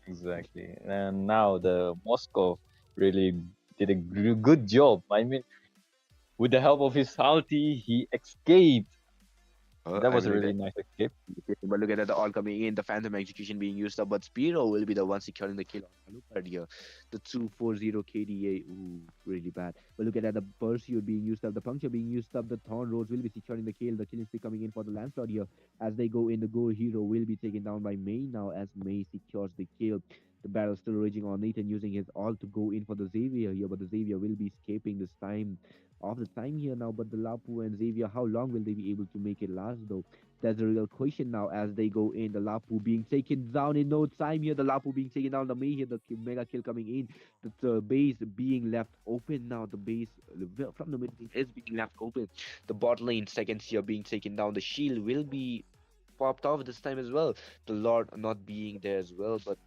exactly. And now the Moscow really did a good job. I mean, with the help of his ulti, he escaped. That I was mean, a like really that. nice escape. But look at that, the all coming in, the Phantom execution being used up, but Spiro will be the one securing the kill on Alucard here. The 240 KDA, ooh, really bad. But look at that, the Pursuit being used up, the Puncture being used up, the Thorn Rose will be securing the kill is coming in for the Lancelot here. As they go in, the Go Hero will be taken down by May now as May secures the kill. The battle still raging on. Nathan using his all to go in for the Xavier here, but the Xavier will be escaping this time of the time here now. But the Lapu and Xavier, how long will they be able to make it last though? That's a real question now as they go in. The Lapu being taken down in no time here. The Lapu being taken down. The May here, the mega kill coming in. The base being left open now. The base from the mid lane is being left open. The bot lane seconds here being taken down. The shield will be popped off this time as well. The Lord not being there as well. But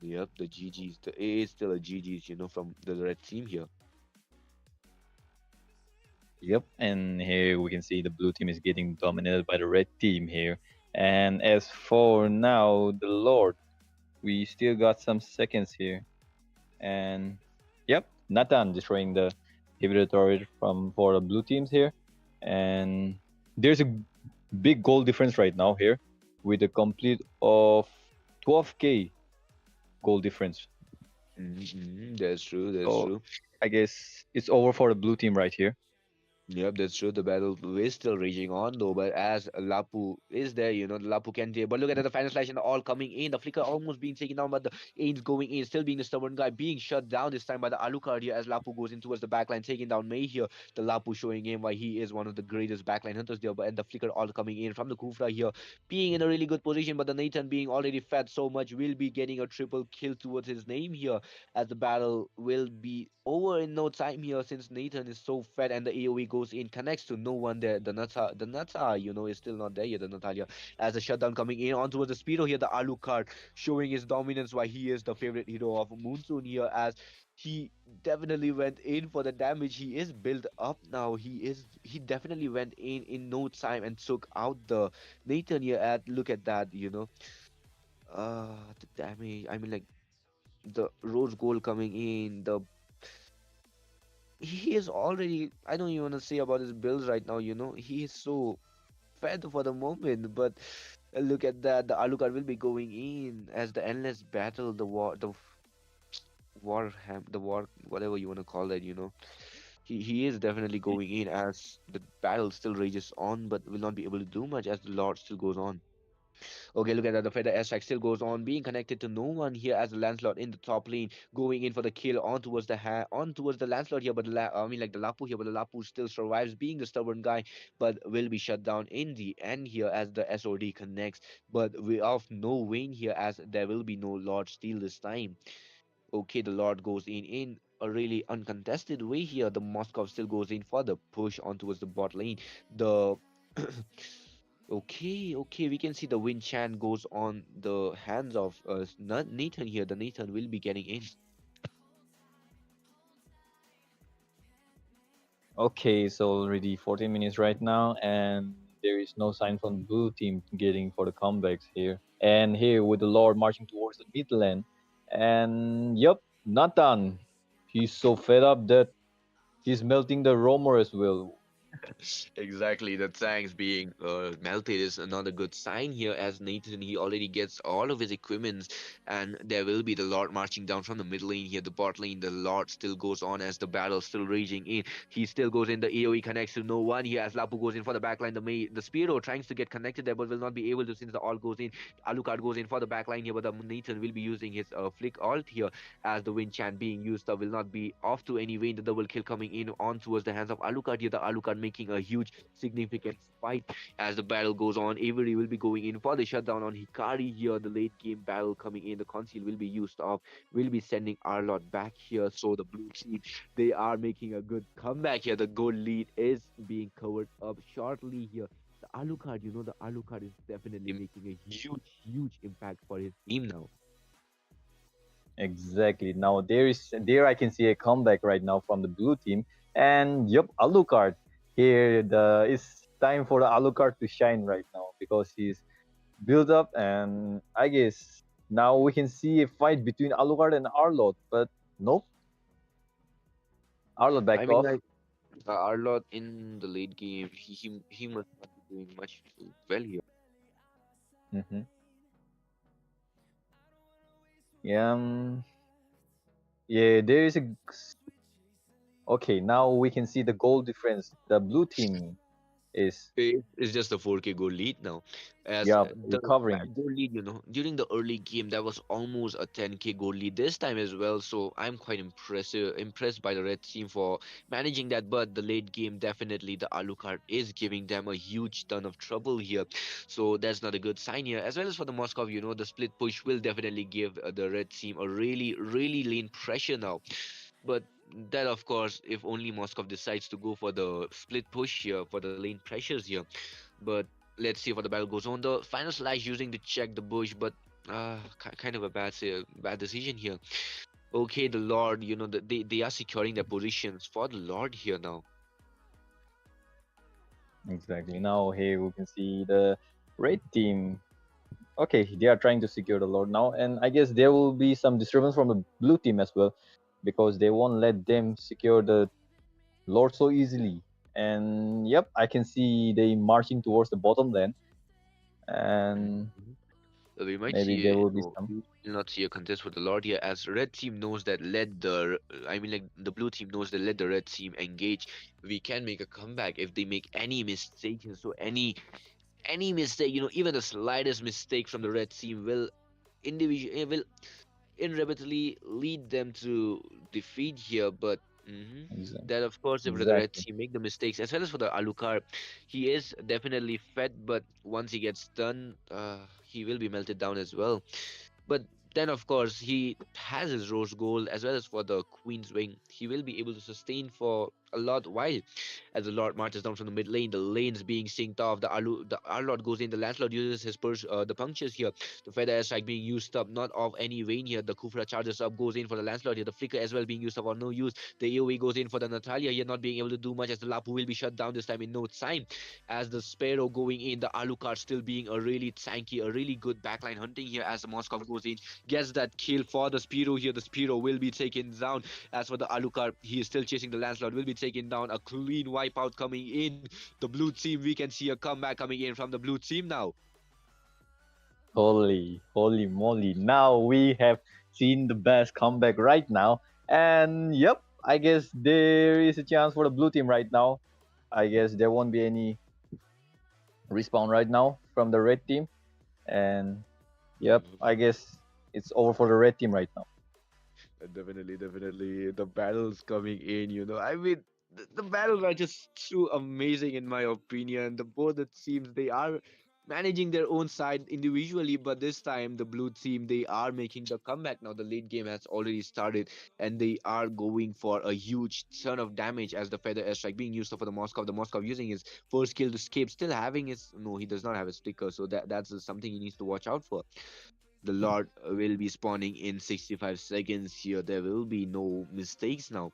yep, the GG's. The A is still a GG's, from the red team here. Yep, and here we can see the blue team is getting dominated by the red team here. And as for now, the Lord, we still got some seconds here. And yep, Nathan destroying the inhibitor turret from for the blue teams here. And there's a big goal difference right now here with a complete of 12k goal difference. That's true. That's So true. I guess it's over for the blue team right here. Yep, that's true. The battle is still raging on though, but as Lapu is there, the Lapu can do. But look at the final slash and all coming in. The flicker almost being taken down, but the Ain's going in, still being the stubborn guy, being shut down this time by the Alucard here as Lapu goes in towards the backline, taking down May here. The Lapu showing him why he is one of the greatest backline hunters there. But and the flicker all coming in from the Kufra here, being in a really good position. But the Nathan being already fed so much will be getting a triple kill towards his name here as the battle will be over in no time here since Nathan is so fed and the AoE goes in, connects to no one there. The Nata, is still not there yet. The Natalia as a shutdown coming in on towards the Speedo here. The Alucard showing his dominance, why he is the favorite hero of Monsoon here, as he definitely went in for the damage. He is built up now. He definitely went in no time and took out the Nathan here. At look at that, the damage. I mean, like the rose gold coming in. He is already. I don't even want to say about his builds right now. He is so fed for the moment. But look at that. The Alucard will be going in as the endless battle, the war, whatever you want to call that. He is definitely going in as the battle still rages on, but will not be able to do much as the Lord still goes on. Okay, look at that. The Feather airstrike still goes on, being connected to no one here as the Lancelot in the top lane, going in for the kill on towards the Lancelot here, but I mean like the Lapu here, but the Lapu still survives, being the stubborn guy, but will be shut down in the end here as the SOD connects. But we have no Vayne here as there will be no Lord Steel this time. Okay, the Lord goes in a really uncontested way here. The Moskov still goes in for the push on towards the bot lane. The okay, we can see the wind chant goes on the hands of Nathan here. The Nathan will be getting in. Okay, so already 14 minutes right now, and there is no sign from the blue team getting for the comebacks here. And here with the Lord marching towards the mid lane, and yep, not done. He's so fed up that he's melting the roamer as well. Exactly, the tanks being melted is another good sign here as Nathan he already gets all of his equipments and there will be the Lord marching down from the mid lane here, the bot lane, the Lord still goes on as the battle still raging in. He still goes in, the AoE connects to no one here as Lapu goes in for the backline, the Spearo tries to get connected there but will not be able to since the all goes in. Alucard goes in for the backline here but the Nathan will be using his flick alt here as the wind chant being used will not be off to any Vayne. The double kill coming in on towards the hands of Alucard here. The Alucard making a huge significant fight as the battle goes on. Avery will be going in for the shutdown on Hikari here. The late game battle coming in. The conceal will be used off. Will be sending Arlot back here. So the blue team they are making a good comeback here. The goal lead is being covered up shortly here. The Alucard, the Alucard is definitely making a huge impact for his team now. Exactly. Now there I can see a comeback right now from the blue team. And yep, Alucard. Here it's time for the Alucard to shine right now because he's built up, and I guess now we can see a fight between Alucard and Arlot, but nope. Arlot I back mean, off. like Arlot in the late game, he must not be doing much well here. Hmm. Yeah, yeah, there is a. Okay, now we can see the goal difference. The blue team is, It's just a 4K goal lead now. As yeah, the recovering it. goal lead, during the early game, that was almost a 10K goal lead this time as well. So I'm quite impressed by the red team for managing that. But the late game, definitely the Alucard is giving them a huge ton of trouble here. So that's not a good sign here. As well as for the Moscow, the split push will definitely give the red team a really lean pressure now. But that, of course, if only Moscow decides to go for the split push here, for the lane pressures here. But let's see if the battle goes on. The final slash using to check the bush, but kind of a bad decision here. Okay, the Lord, they are securing their positions for the Lord here now. Exactly. Now here we can see the red team. Okay, they are trying to secure the Lord now, and I guess there will be some disturbance from the blue team as well, because they won't let them secure the Lord so easily. And yep, I can see they marching towards the bottom lane, and Mhm. We might maybe see there a, will be some. we will not see a contest for the Lord here, as red team knows that I mean, like the blue team knows that let the red team engage. We can make a comeback if they make any mistake. So any mistake, even the slightest mistake from the red team will inevitably lead them to defeat here. But Exactly. that, of course, if the red Exactly. team make the mistakes, as well as for the Alucard, he is definitely fed, but once he gets done, he will be melted down as well. But then, of course, he has his rose gold as well as for the Queen's Wing. He will be able to sustain for a lot while as the Lord marches down from the mid lane. The lane's being synced off. The Arlord goes in. The Lancelot uses his the punctures here. The feather strike being used up, not of any rain here. The Kufra charges up, goes in for the Lancelot here. The flicker as well being used up or no use. The AoE goes in for the Natalia here, not being able to do much as the Lapu will be shut down this time in no time. As the Sparrow going in, the Alucard still being a really tanky, a really good backline hunting here as the Moskov goes in, gets that kill for the Spiro here. The Spiro will be taken down. As for the Alucard, he is still chasing the Lancelot, will be taken down. A clean wipeout coming in. The blue team, we can see a comeback coming in from the blue team now. Holy moly. Now we have seen the best comeback right now. And yep, I guess there is a chance for the blue team right now. I guess there won't be any respawn right now from the red team. And yep, Mhm. I guess it's over for the red team right now. Definitely, definitely. The battles coming in, I mean, the battles are just too amazing in my opinion. The both the teams, they are managing their own side individually, but this time the blue team, they are making the comeback now. The late game has already started, and they are going for a huge ton of damage as the feather airstrike being used for the Moskov. The Moskov using his first kill to escape, still having his no, he does not have a sticker, so that's something he needs to watch out for. The Lord will be spawning in 65 seconds here. There will be no mistakes now.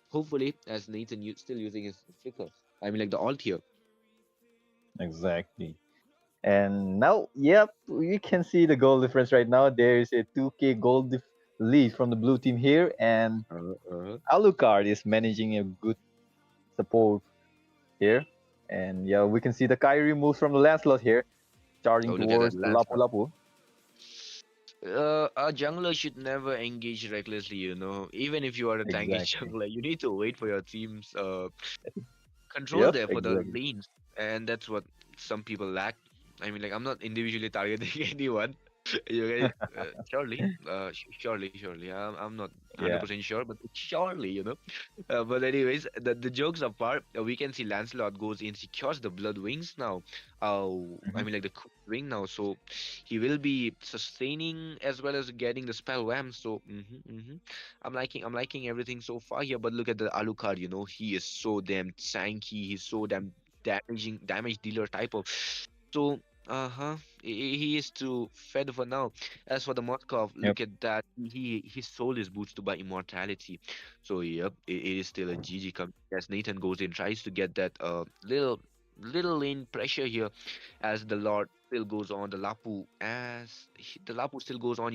Hopefully, as Nathan still using his flicker. I mean, like the alt here. Exactly. And now, yep, you can see the goal difference right now. There is a 2k lead from the blue team here, and Uh-huh. Alucard is managing a good support here. And yeah, we can see the Kyrie moves from the Lancelot here, charging Oh, look at that towards the last Lapu one. Lapu. A jungler should never engage recklessly. Even if you are a tanky Exactly. jungler, you need to wait for your team's control Yep, there for the exactly. lanes, and that's what some people lack. I mean, like I'm not individually targeting anyone. You guys, surely. I'm not Yeah. 100% sure, but surely. But anyways, the jokes apart, we can see Lancelot goes in, secures the blood wings now. I Mhm. mean, like the ring now, so he will be sustaining as well as getting the spell wham. So, I'm liking everything so far here. But look at the Alucard, he is so damn tanky. He's so damn damage dealer type of. So, he is too fed for now. As for the Motkov, Yep. look at that. His soul is boosted by immortality. So yep, it is still a GG come as Nathan goes in, tries to get that little lane pressure here as the Lord still goes on. The Lapu still goes on.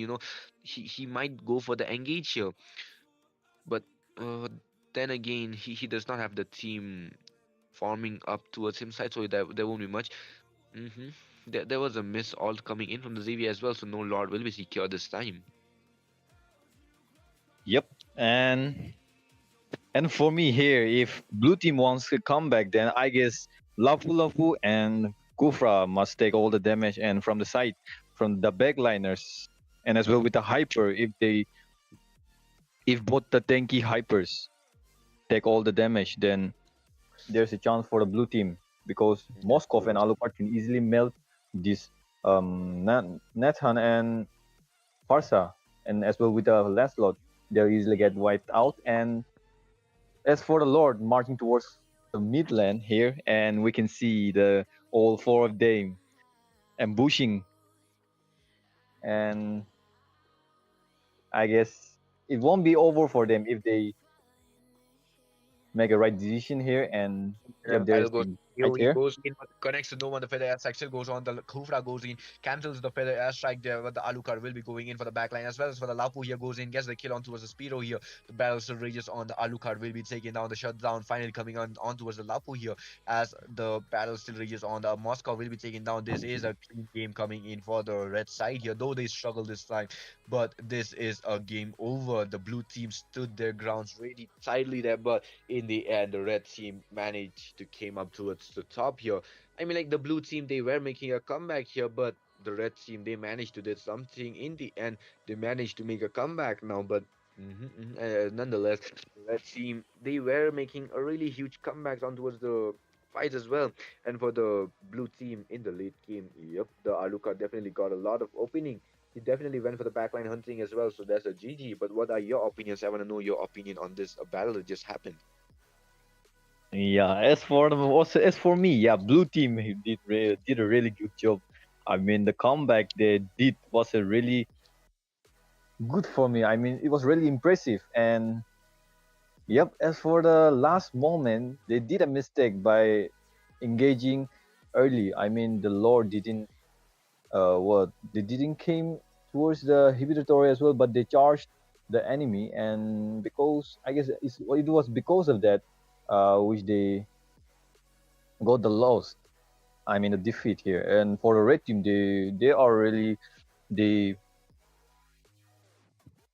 He might go for the engage here, but uh, then again, he does not have the team forming up towards him side, so there won't be much. Mm-hmm. There was a miss alt coming in from the Xavier as well, so no Lord will be secure this time. Yep. And for me here, if blue team wants to come back, then I guess Lapu Lapu and Kufra must take all the damage, and from the side, from the backliners, and as well with the hyper, if both the tanky hypers take all the damage, then there's a chance for the blue team because Moskov and Alucard can easily melt this Nathan and Farsa, and as well with the Lancelot, they'll easily get wiped out. And as for the Lord marching towards the midland here, and we can see the all four of them ambushing, and I guess it won't be over for them if they make a right decision here. And Yeah, yep, the there's battle goes. the He right here. goes in, but connects to no one. The feather airstrike still goes on. The Kufra goes in, cancels the feather airstrike there, but the Alucard will be going in for the backline as well as for the Lapu here goes in, gets the kill on towards the Speedo here. The battle still rages on. The Alucard will be taking down the shutdown, finally coming on towards the Lapu here as the battle still rages on. The Moscow will be taken down. This is a clean game coming in for the red side here, though they struggle this time, but this is a game over. The blue team stood their grounds really tightly there, but in the end, the red team managed to came up towards the top here. I mean, like the blue team, they were making a comeback here, but the red team, they managed to did something in the end. They managed to make a comeback now, but nonetheless, the red team, they were making a really huge comeback on towards the fight as well. And for the blue team in the late game, yep, the Aluka definitely got a lot of opening. He definitely went for the backline hunting as well, so that's a GG. But what are your opinions? I want to know your opinion on this battle that just happened. Yeah, as for me, yeah, blue team did a really good job. I mean, the comeback they did was a really good for me. I mean, it was really impressive. And yep, as for the last moment, they did a mistake by engaging early. I mean, the Lord didn't what they didn't came towards the Hibitotori as well, but they charged the enemy, and because I guess it was because of that, which they got the loss. I mean, a defeat here. And for the red team, they are really they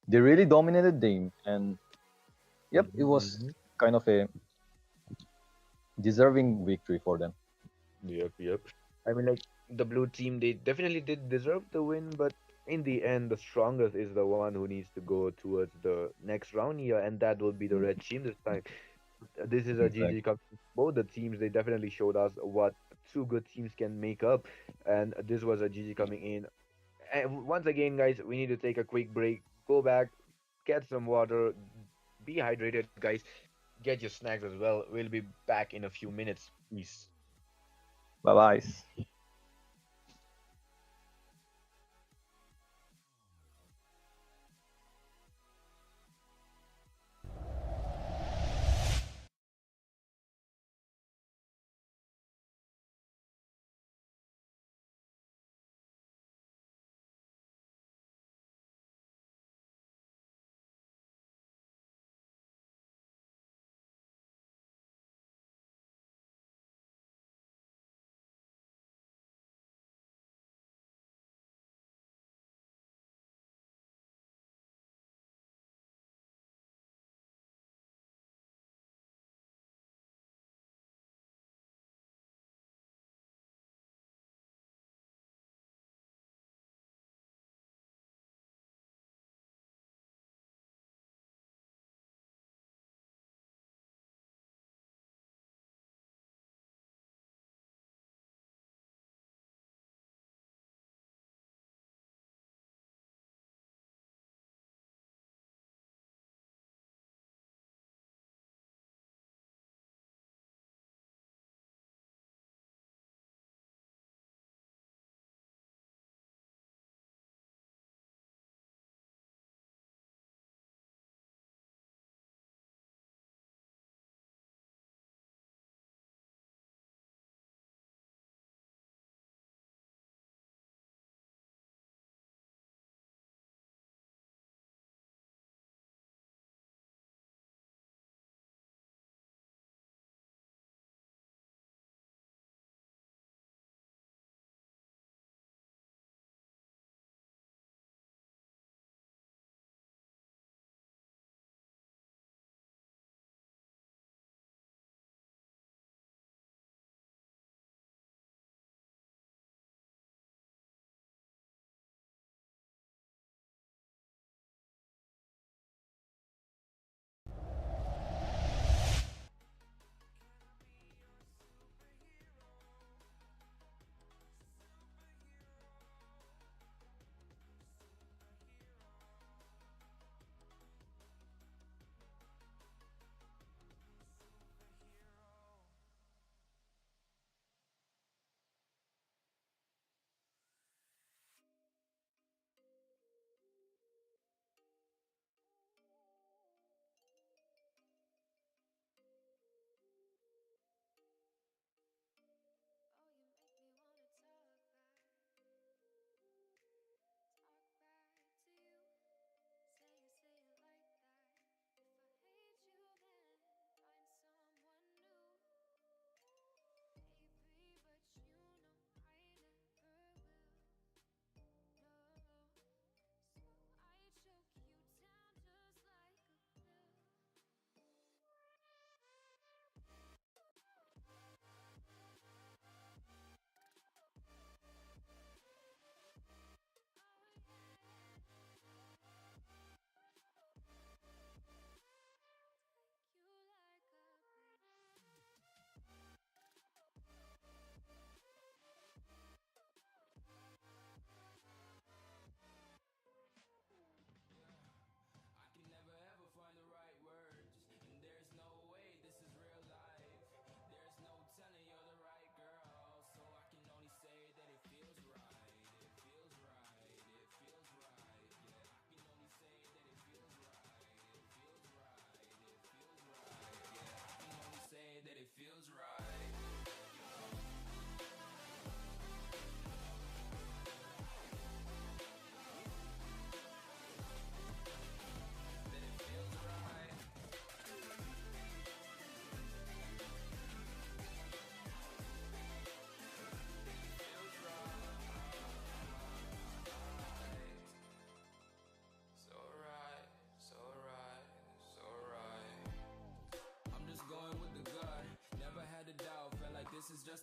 they really dominated them, and yep, it was Mm-hmm. kind of a deserving victory for them. Yep, yep. I mean, like the blue team, they definitely did deserve the win, but in the end, the strongest is the one who needs to go towards the next round here, and that will be the red team this time. This is a Exactly. GG Cup. Both the teams, they definitely showed us what two good teams can make up, and this was a GG coming in. And once again, guys, we need to take a quick break. Go back, get some water, be hydrated, guys. Get your snacks as well. We'll be back in a few minutes. Peace. Bye bye.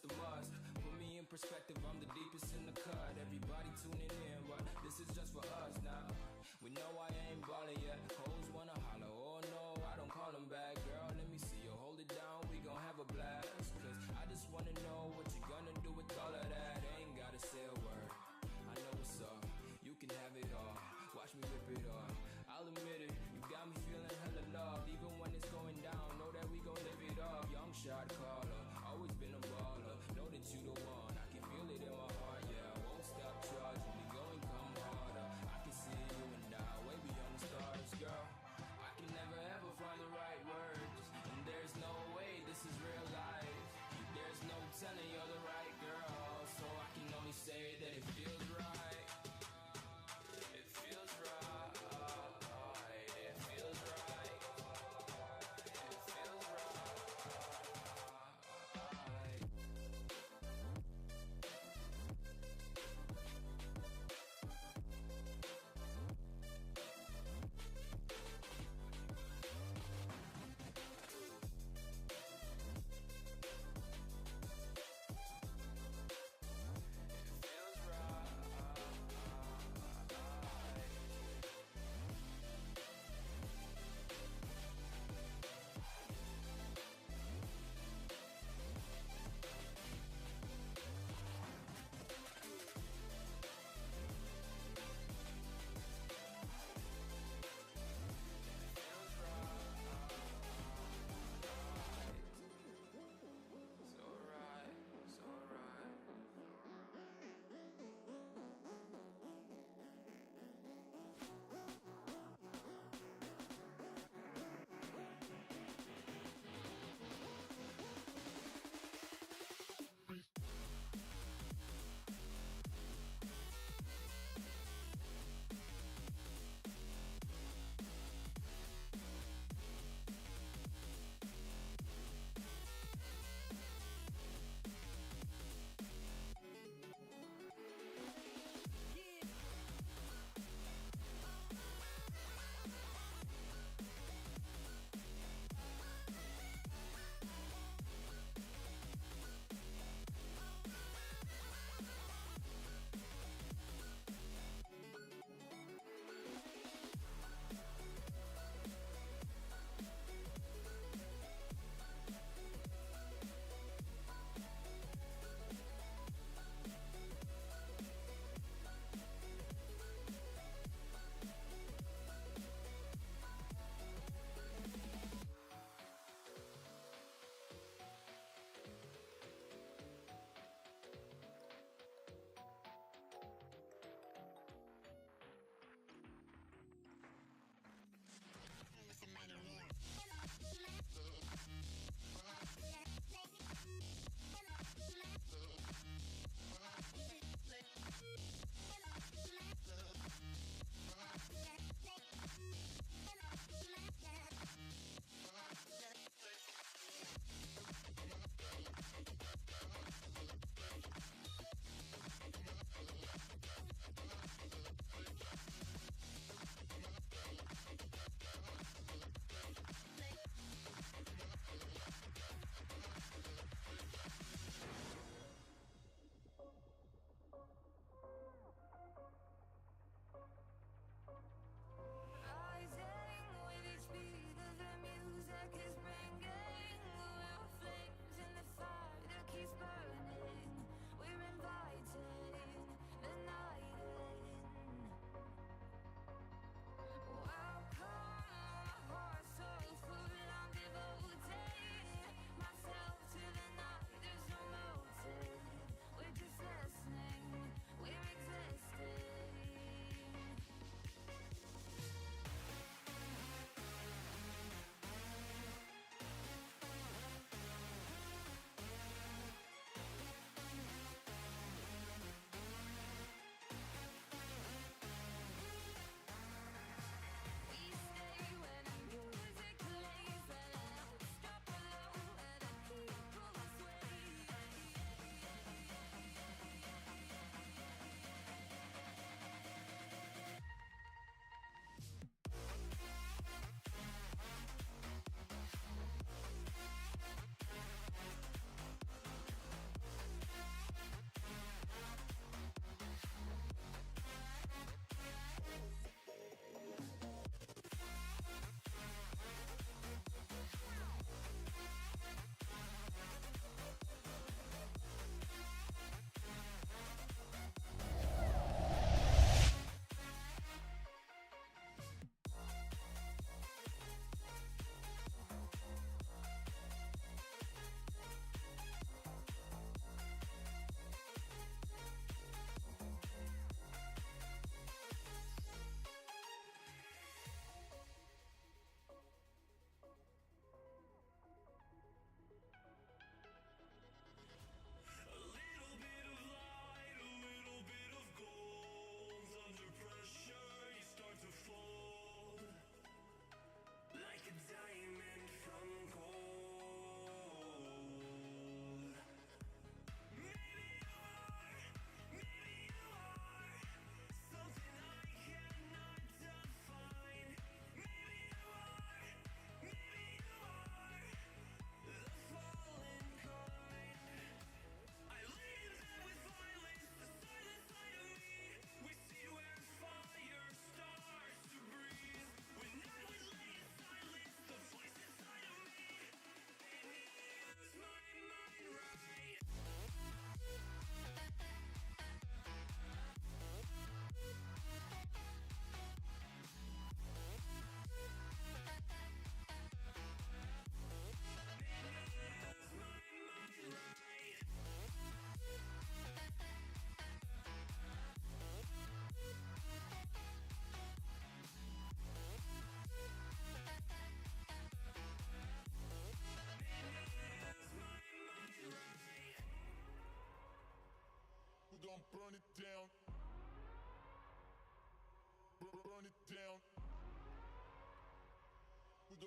just a must. Put me in perspective, I'm the deepest in the cut. Everybody tuning in, but this is just for us now. We know I ain't ballin' yet. Hoes wanna holler, oh no, I don't call them back. Girl, let me see you hold it down, we gon' have a blast. Cause I just wanna know what you gonna do with all of that. Ain't gotta say a word, I know what's up. You can have it all, watch me rip it off. I'll admit it, you got me feeling hella loved. Even when it's going down, know that we gon' live it up. Young shot caller, always been a baller. Know that you the one, I can feel it in my heart. Yeah, I won't stop charging, we go and come harder. I can see you and I, way beyond the stars. Girl,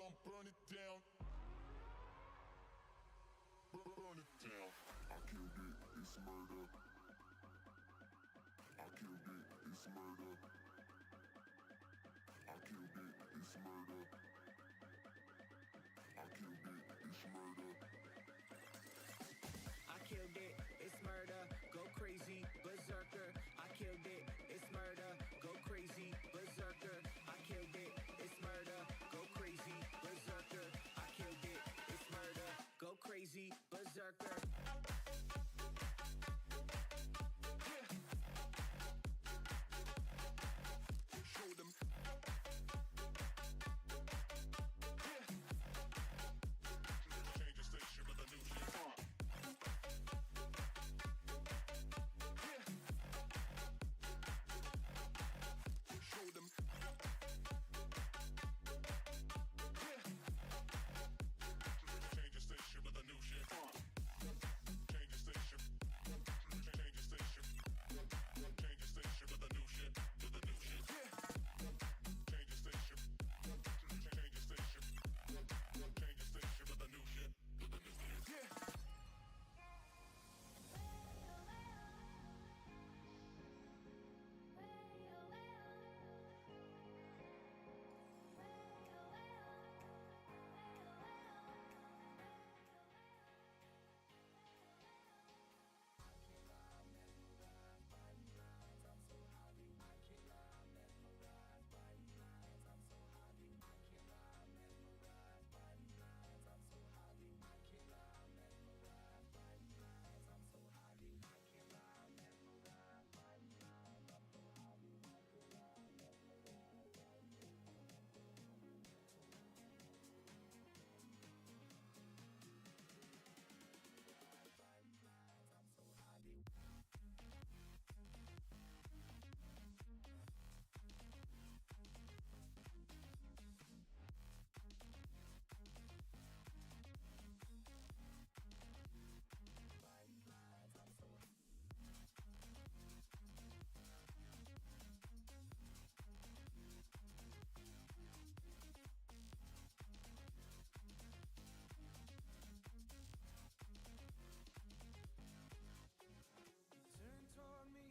gon' burn it down. Burn it down. I killed it, it's murder. I killed it, it's murder. I killed it, it's murder. I killed it, it's murder. I killed it, it's murder, go crazy, berserker. I killed it, it's murder, go crazy, berserker. I killed it, it's murder, go crazy, berserker. I killed it, it's murder, go crazy, berserker. Show them. Change the station with a new shit. Show them. Change the station with a new shit. Change the station. Change the station. Change the station with a new shit. With a new shit. Change the station. Change the station. Change the station with a new shit. With a new shit. Turn toward me,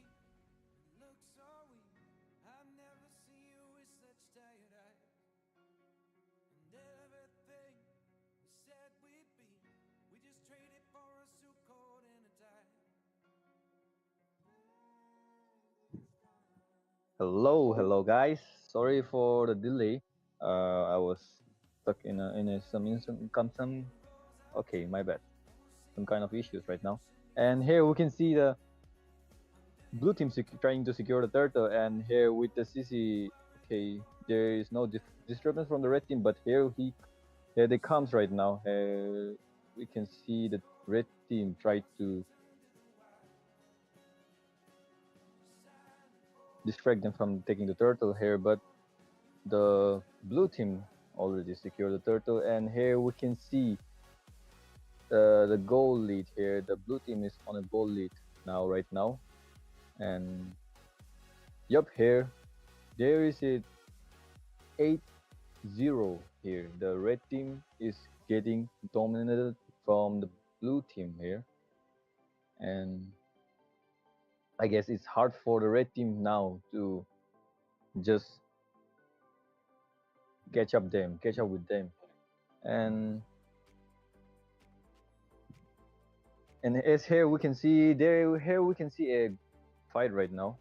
look so weak. I've never seen you with such tired eyes. And everything we said we'd be, we just traded for a suit coat and a tie. Hello, guys. Sorry for the delay. I was stuck in some. Okay, my bad. Some kind of issues right now. And here we can see the blue team trying to secure the turtle, and here with the CC, okay, there is no disturbance from the red team, but here they comes right now. We can see the red team try to distract them from taking the turtle here, but the blue team already secured the turtle, and here we can see the goal lead here. The blue team is on a goal lead right now, and yup, here there is a 8-0 here. The red team is getting dominated from the blue team here, and I guess it's hard for the red team now to just catch up with them, and as here we can see a fight right now.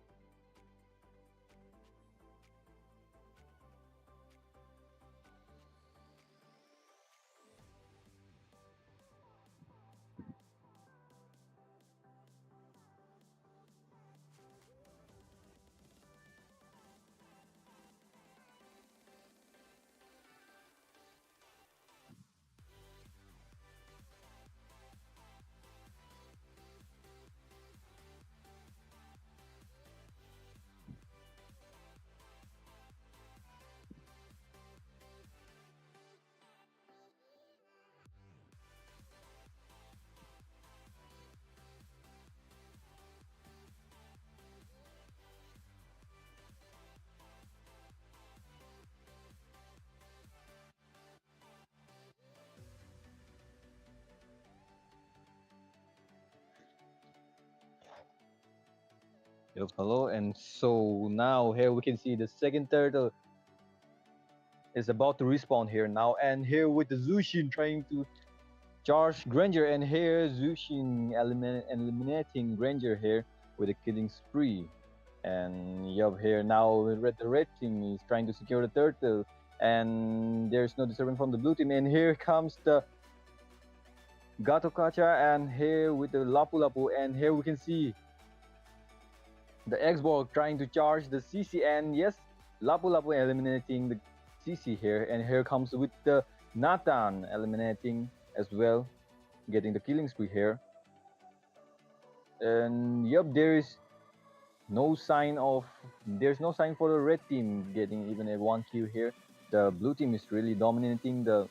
Yep, hello. And so now here we can see the second turtle is about to respawn here now. And here with the Zushin trying to charge Granger. And here Zushin eliminating Granger here with a killing spree. And yup, here now the red team is trying to secure the turtle. And there's no disturbance from the blue team. And here comes the Gato Kacha. And here with the Lapu Lapu. And here we can see the Xborg trying to charge the CC, and yes, Lapu Lapu eliminating the CC here, and here comes with the Nathan eliminating as well, getting the killing spree here. And yep, there's no sign for the red team getting even a 1 kill here. The blue team is really dominating the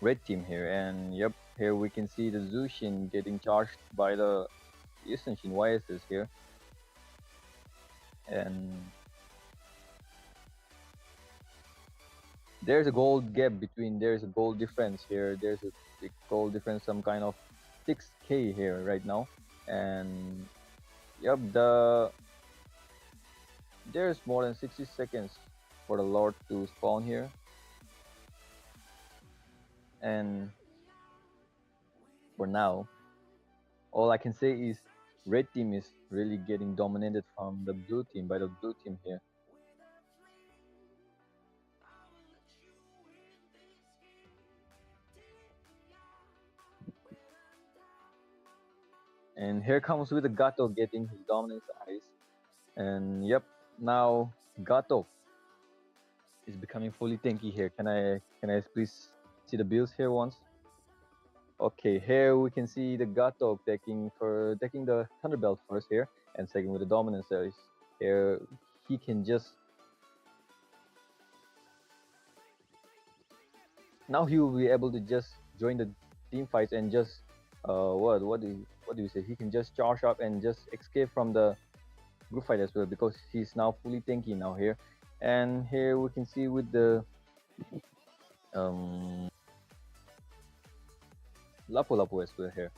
red team here, and yep, here we can see the Zushin getting charged by the Isenshin YSS here. And there's a gold gap between, there's a gold difference here, there's a big gold difference, some kind of 6k here right now. And yep, there's more than 60 seconds for the Lord to spawn here. And for now, all I can say is red team is really getting dominated from the blue team, by the blue team here. And here comes with the Gato getting his dominance eyes. And yep, now Gato is becoming fully tanky here. Can I please see the builds here once? Okay, here we can see the Gato taking the Thunderbelt first here, and second with the dominance eyes. Here he can just, now he will be able to just join the team fights and just what do you say? He can just charge up and just escape from the group fight as well, because he's now fully tanky now here. And here we can see with the um, Lapu Lapu as well here.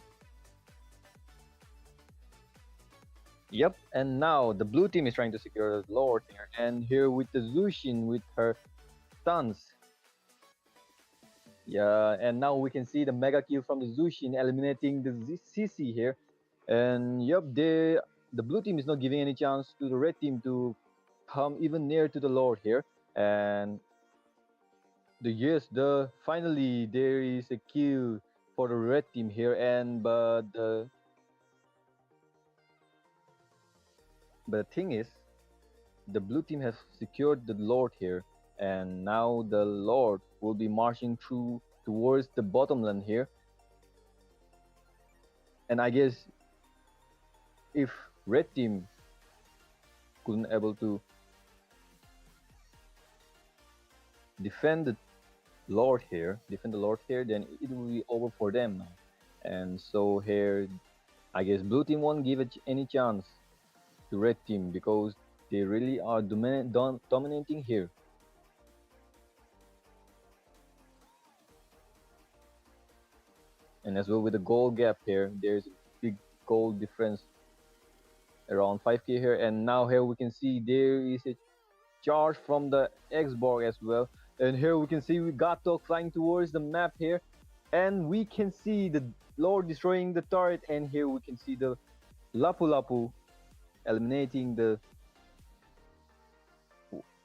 Yep, and now the blue team is trying to secure the Lord here, and here with the Zushin with her stuns. Yeah, and now we can see the mega kill from the Zushin eliminating the CC here. And yep, the blue team is not giving any chance to the red team to come even near to the Lord here. And finally there is a kill for the red team here, and but the thing is, the blue team has secured the Lord here, and now the Lord will be marching through towards the bottom lane here. And I guess if red team couldn't able to defend the Lord here, then it will be over for them now. And so here, I guess blue team won't give it any chance to red team, because they really are dominating here. And as well with the goal gap here, there's a big goal difference around 5k here. And now here we can see there is a charge from the Xborg as well. And here we can see we got Talk flying towards the map here, and we can see the Lord destroying the turret. And here we can see the Lapu Lapu eliminating the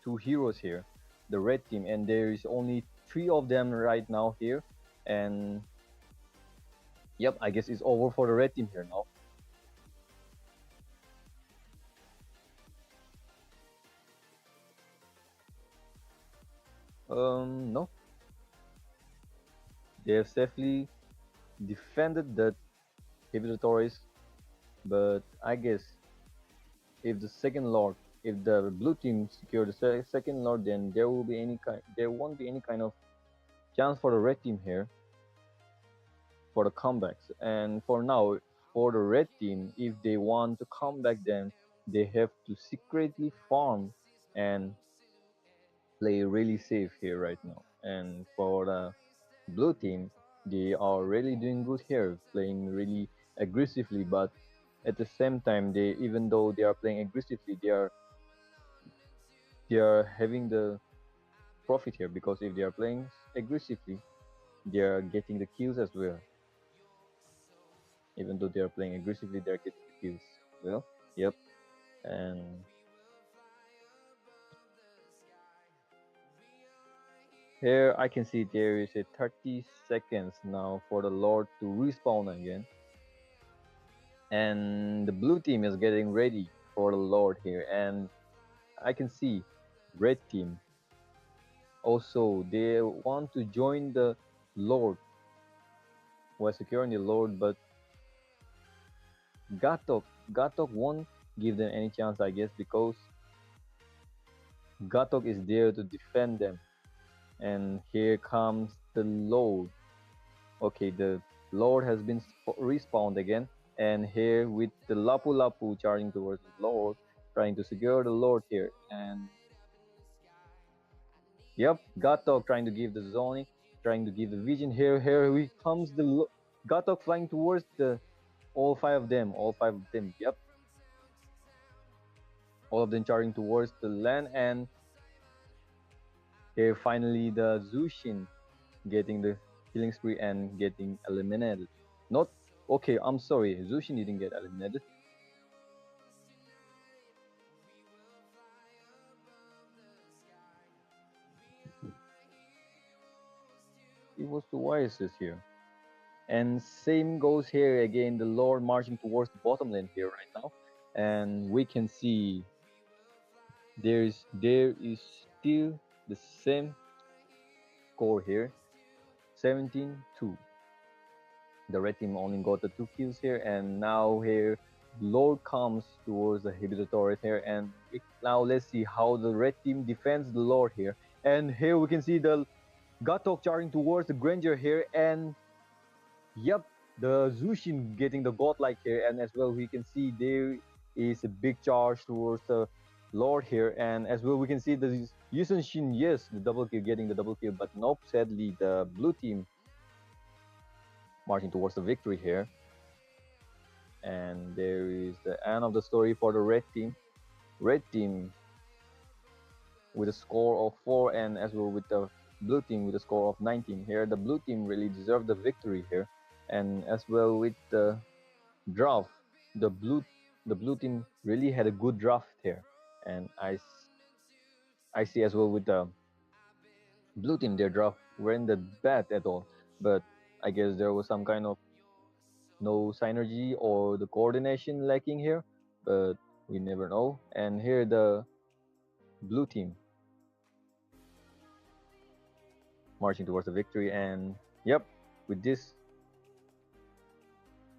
two heroes here, the red team. And there is only 3 of them right now here. And yep, I guess it's over for the red team here now. No, they have safely defended the Hibitoris, but I guess if the second Lord, if the blue team secure the second Lord, then there won't be any kind of chance for the red team here for the comebacks. And for now, for the red team, if they want to come back, then they have to secretly farm and play really safe here right now. And for the blue team, they are really doing good here, playing really aggressively, but at the same time, they, even though they are playing aggressively, they are having the profit here, because if they are playing aggressively, they are getting the kills as well. Even though they are playing aggressively, they are getting the kills. Well, yep. And here I can see there is a 30 seconds now for the Lord to respawn again. And the blue team is getting ready for the Lord here. And I can see red team also, they want to join the Lord while securing the Lord, but Gatok won't give them any chance, I guess, because Gatok is there to defend them. And here comes the Lord. Okay, the Lord has been respawned again, and here with the Lapu Lapu charging towards the Lord, trying to secure the Lord here. And yep, Gatok trying to give the zoning, trying to give the vision here. Here comes the Gatok flying towards the all five of them. Yep, all of them charging towards the land, and here finally the Zushin getting the killing spree and getting eliminated. Not okay. I'm sorry, Zushin didn't get eliminated. It was the wisest here. And same goes here again. The Lord marching towards the bottom lane here right now, and we can see there is still the same score here, 17-2. The red team only got the 2 kills here, and now here Lord comes towards the Hibito turret here, and now let's see how the red team defends the Lord here. And here we can see the Gatok charging towards the Granger here, and yep, the Zushin getting the godlike here, and as well we can see there is a big charge towards the Lord here, and as well we can see the Yusunshin, yes, the double kill, getting the double kill, but nope, sadly the blue team marching towards the victory here. And there is the end of the story for the red team. Red team with a score of 4, and as well with the blue team with a score of 19 here. The blue team really deserved the victory here, and as well with the draft, the blue team really had a good draft here, and I see as well with the blue team their draft weren't that bad at all, but I guess there was some kind of no synergy or the coordination lacking here, but we never know. And here the blue team marching towards the victory, and yep, with this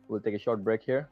we'll take a short break here.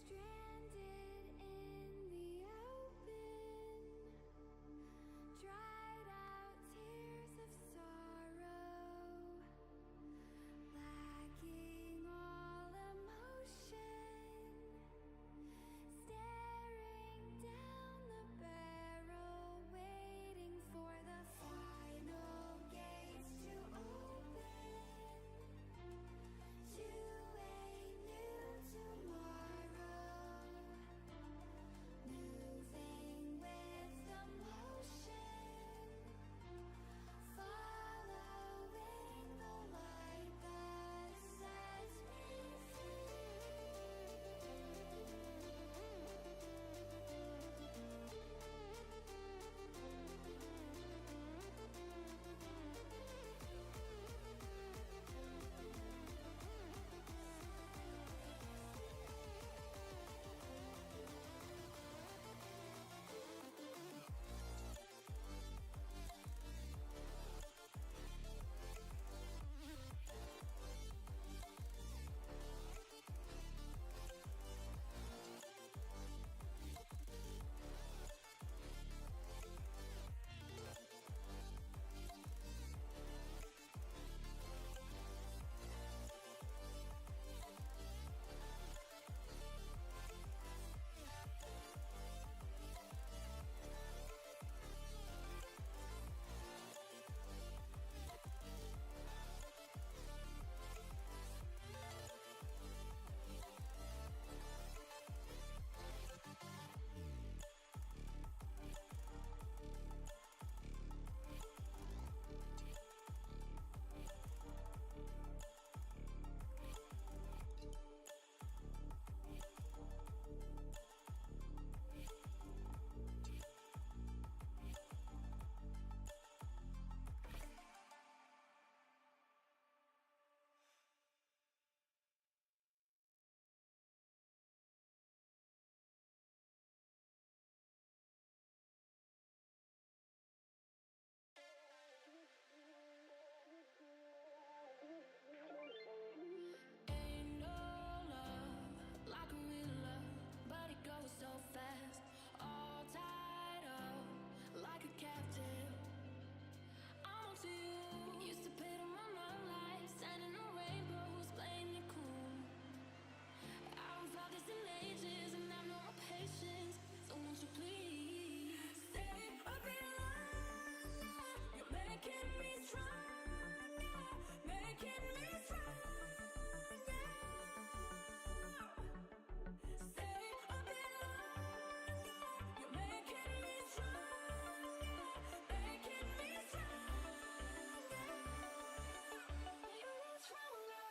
Stranded in the open, dried out tears of sorrow, lacking all emotion, staring down the barrel, waiting for the final gates to open to a new tomorrow, moving with the motion, following the light that sets me Ain't no love like a real love, but it goes so fast. All tied up like a captive. I'm on to you. Used to pay to my life, standing on rainbows, playing it cool. I haven't felt this in ages, and I've no more patience. So won't you please stay a bit longer? You're making me stronger, making me stronger. Stay a bit longer. You're making me stronger, making me stronger. You're stronger.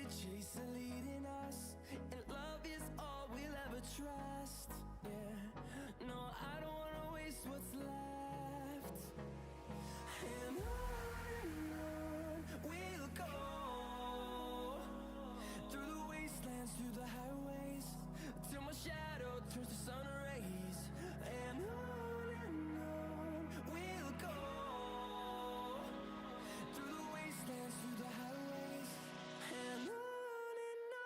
chase the leading us, and love is all we'll ever trust. Yeah, no, I don't wanna waste what's left. And on we'll go, through the wastelands, through the highways, till my shadow turns to sun rays. And on we'll go, through the wastelands, through the highways, and on we'll go.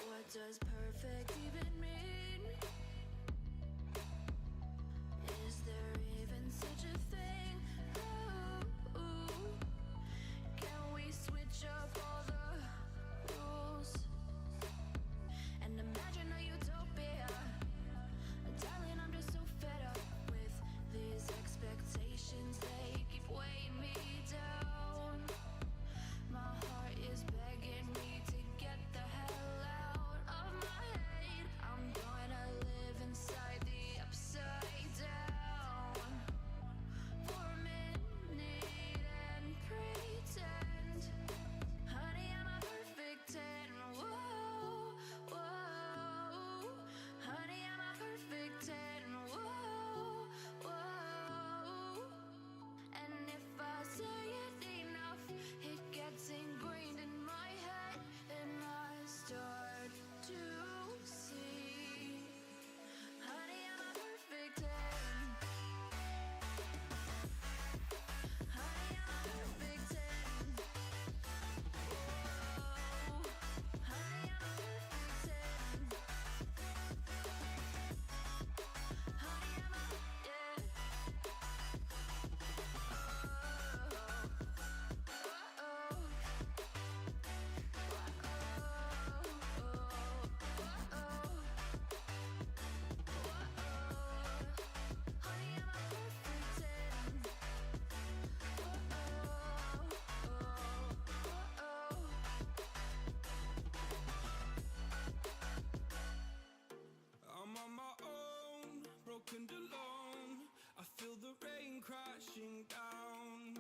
What does perfect even mean? Is there even such a thing? Ooh, can we switch up all the rules and imagine a utopia? Darling, I'm just so fed up with these expectations. They keep weighing me down. My heart is begging me to get the hell out of my head. I'm gonna live inside the upside down for a minute and pretend, honey, I'm a perfect 10. Whoa, whoa, honey, I'm a perfect 10. Whoa, whoa. And if I say it enough, it gets ingrained in my head, and I start to see, honey, I'm a perfect 10. Honey, I'm a perfect 10. Whoa, honey, I'm a perfect 10. Honey, I'm a, yeah. I'm on my own, broken and alone. I feel the rain crashing down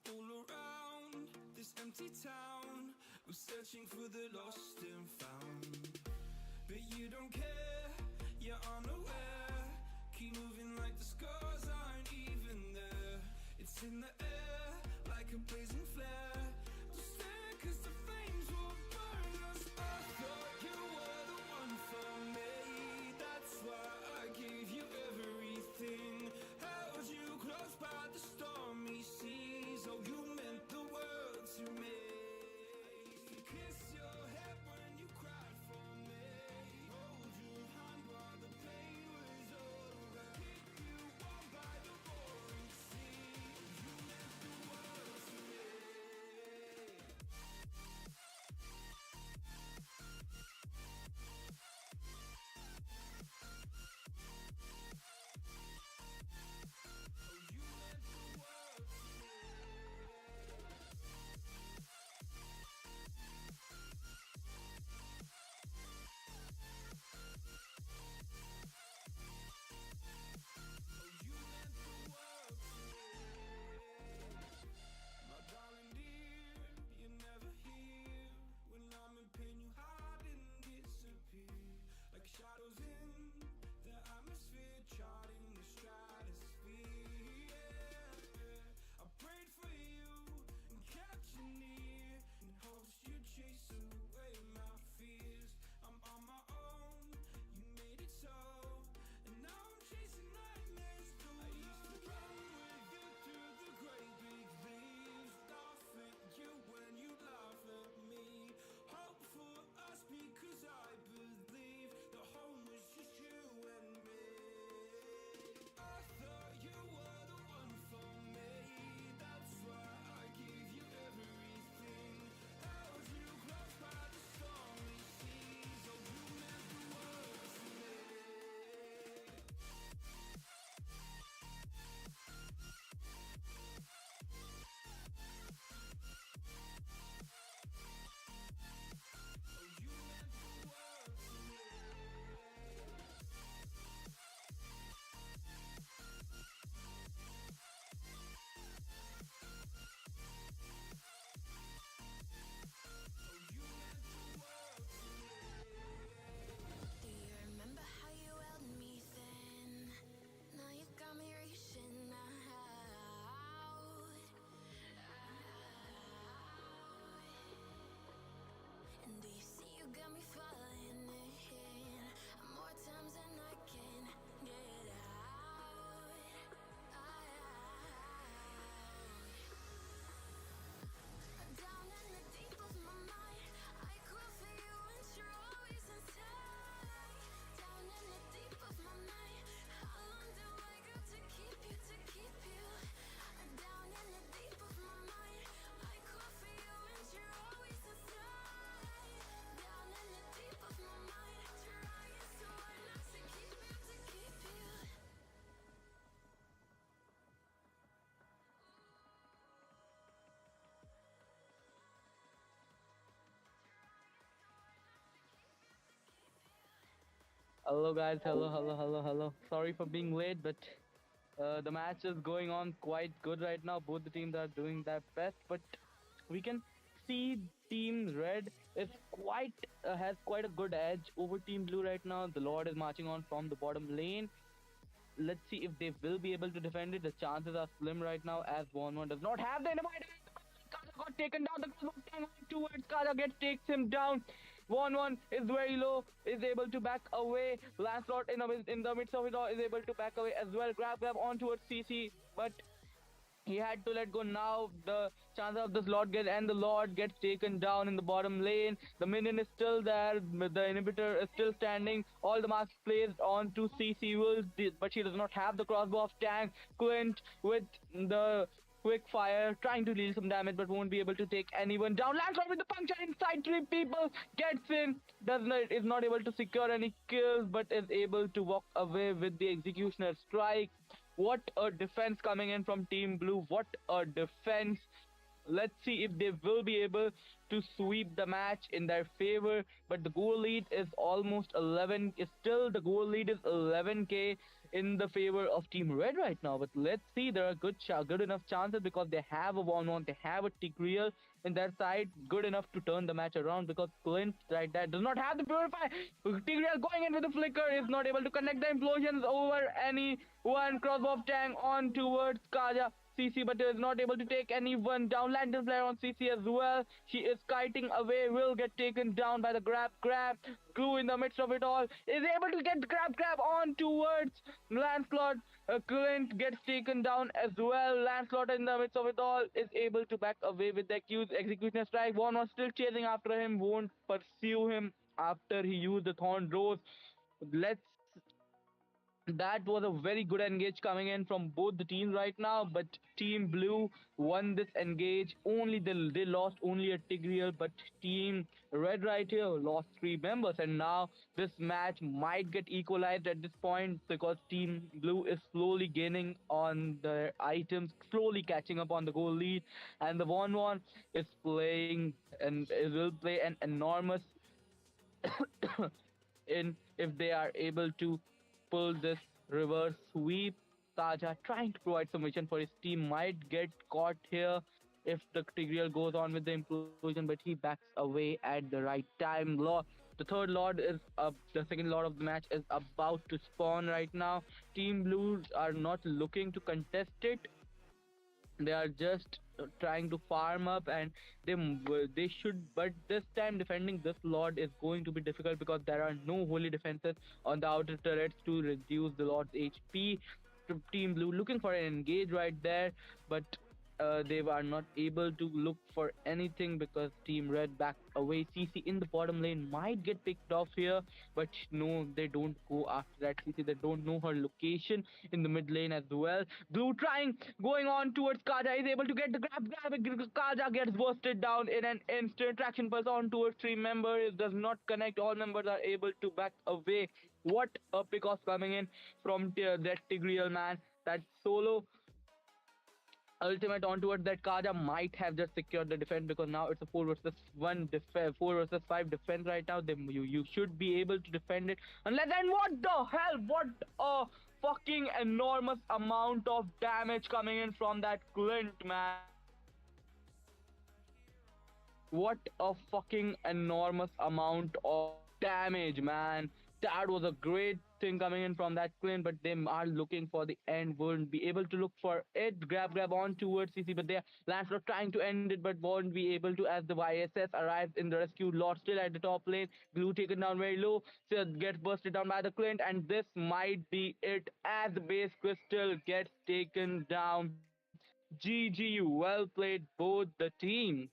all around this empty town. I'm searching for the lost and found, but you don't care, you're unaware. Keep moving like the scars aren't even there. It's in the air like a blazing flare. Don't stare 'cause the flames will burn us. I thought you were the one for me. That's why I gave you everything. Held you close by the stormy seas. Oh, you meant the world to me. Kiss your head when you cried for me. Hold your hand while the pain was over. Keep you warm by the roaring sea. You meant the world to me. Hello guys, hello. Sorry for being late, but the match is going on quite good right now. Both the teams are doing their best, but we can see Team Red is quite has quite a good edge over Team Blue right now. The Lord is marching on from the bottom lane. Let's see if they will be able to defend it. The chances are slim right now as One does not have the dynamite. Kaja got taken down. The Kazakh towards Kaja gets takes him down. 1 is very low, is able to back away. Lancelot in the midst of it all is able to back away as well. Grab on towards CC, but he had to let go. Now the chance of the slot get and the Lord gets taken down in the bottom lane. The minion is still there, the inhibitor is still standing. All the marks placed on to CC will, but she does not have the crossbow of tank. Clint with the quick fire trying to deal some damage but won't be able to take anyone down. Lancelot with the puncture inside, three people, gets in, is not able to secure any kills but is able to walk away with the executioner strike. What a defense coming in from Team Blue. What a defense. Let's see if they will be able to sweep the match in their favor. But the goal lead is almost 11. Still, the goal lead is 11k in the favor of Team Red right now. But let's see, there are good enough chances because they have a 1-1, they have a Tigreal in their side, good enough to turn the match around because Clint right there does not have the Purify. Tigreal going in with the flicker is not able to connect the implosions over any one. Crossbow of Tang on towards Kaja. CC but is not able to take anyone down. Lantern Flare on CC as well. She is kiting away, will get taken down by the grab. Glue in the midst of it all is able to get grab on towards Lancelot. Clint gets taken down as well. Lancelot in the midst of it all is able to back away with the accused executioner strike. One was still chasing after him, won't pursue him after he used the Thorn Rose. Let's That was a very good engage coming in from both the teams right now, but Team Blue won this engage. They lost only a Tigreal, but Team Red right here lost three members, and now this match might get equalized at this point because Team Blue is slowly gaining on the items, slowly catching up on the goal lead, and the 1-1 is playing and it will play an enormous in if they are able to pull this reverse sweep. Taja trying to provide some vision for his team might get caught here if the Tigreal goes on with the implosion, but he backs away at the right time. The third Lord is up, the second Lord of the match is about to spawn right now. Team Blues are not looking to contest it, they are just trying to farm up and they should, but this time defending this lord is going to be difficult because there are no holy defenses on the outer turrets to reduce the lord's HP. Team Blue looking for an engage right there, but they are not able to look for anything because Team Red backed away. CC in the bottom lane might get picked off here, but no, they don't go after that. CC, they don't know her location in the mid lane as well. Blue trying, going on towards Kaja, is able to get the grab. Kaja gets bursted down in an instant. Traction pulse on towards three members, it does not connect. All members are able to back away. What a pick off coming in from that Tigreal, man. That solo ultimate on towards that Kaja might have just secured the defense because now it's a 4 versus 5 defense right now. Then you should be able to defend it unless, and what the hell, what a fucking enormous amount of damage coming in from that Clint, man. What a fucking enormous amount of damage, man. That was a great thing coming in from that Clint, but they are looking for the end, won't be able to look for it. Grab on towards CC, but they are Lancelot trying to end it, but won't be able to as the YSS arrives in the rescue. Lord still at the top lane. Blue taken down very low, so gets bursted down by the Clint, and this might be it as the base crystal gets taken down. GG, well played both the teams.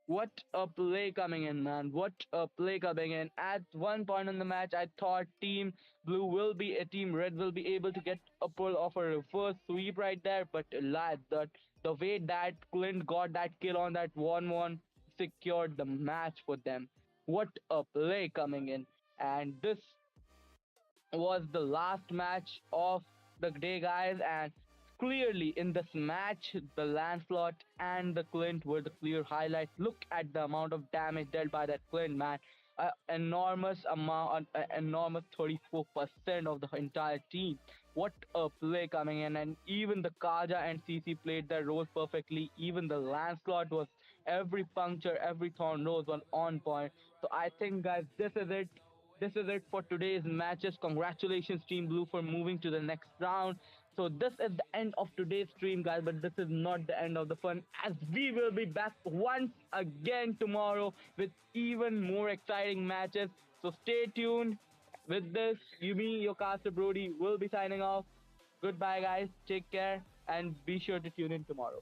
What a play coming in, man. What a play coming in. At one point in the match, I thought Team Blue will be a Team Red will be able to get a pull of a reverse sweep right there. But lad, the way that Clint got that kill on that 1-1 secured the match for them. What a play coming in. And this was the last match of the day, guys, and clearly in this match, the Lancelot and the Clint were the clear highlights. Look at the amount of damage dealt by that Clint, man. enormous amount, enormous 34% of the entire team. What a play coming in, and even the Kaja and CC played their role perfectly. Even the Lancelot was every puncture, every thorn rose was on point. So I think, guys, this is it. This is it for today's matches. Congratulations, Team Blue, for moving to the next round. So this is the end of today's stream, guys, but this is not the end of the fun, as we will be back once again tomorrow with even more exciting matches. So stay tuned. With this, you, me, your caster Brody, will be signing off. Goodbye, guys. Take care, and be sure to tune in tomorrow.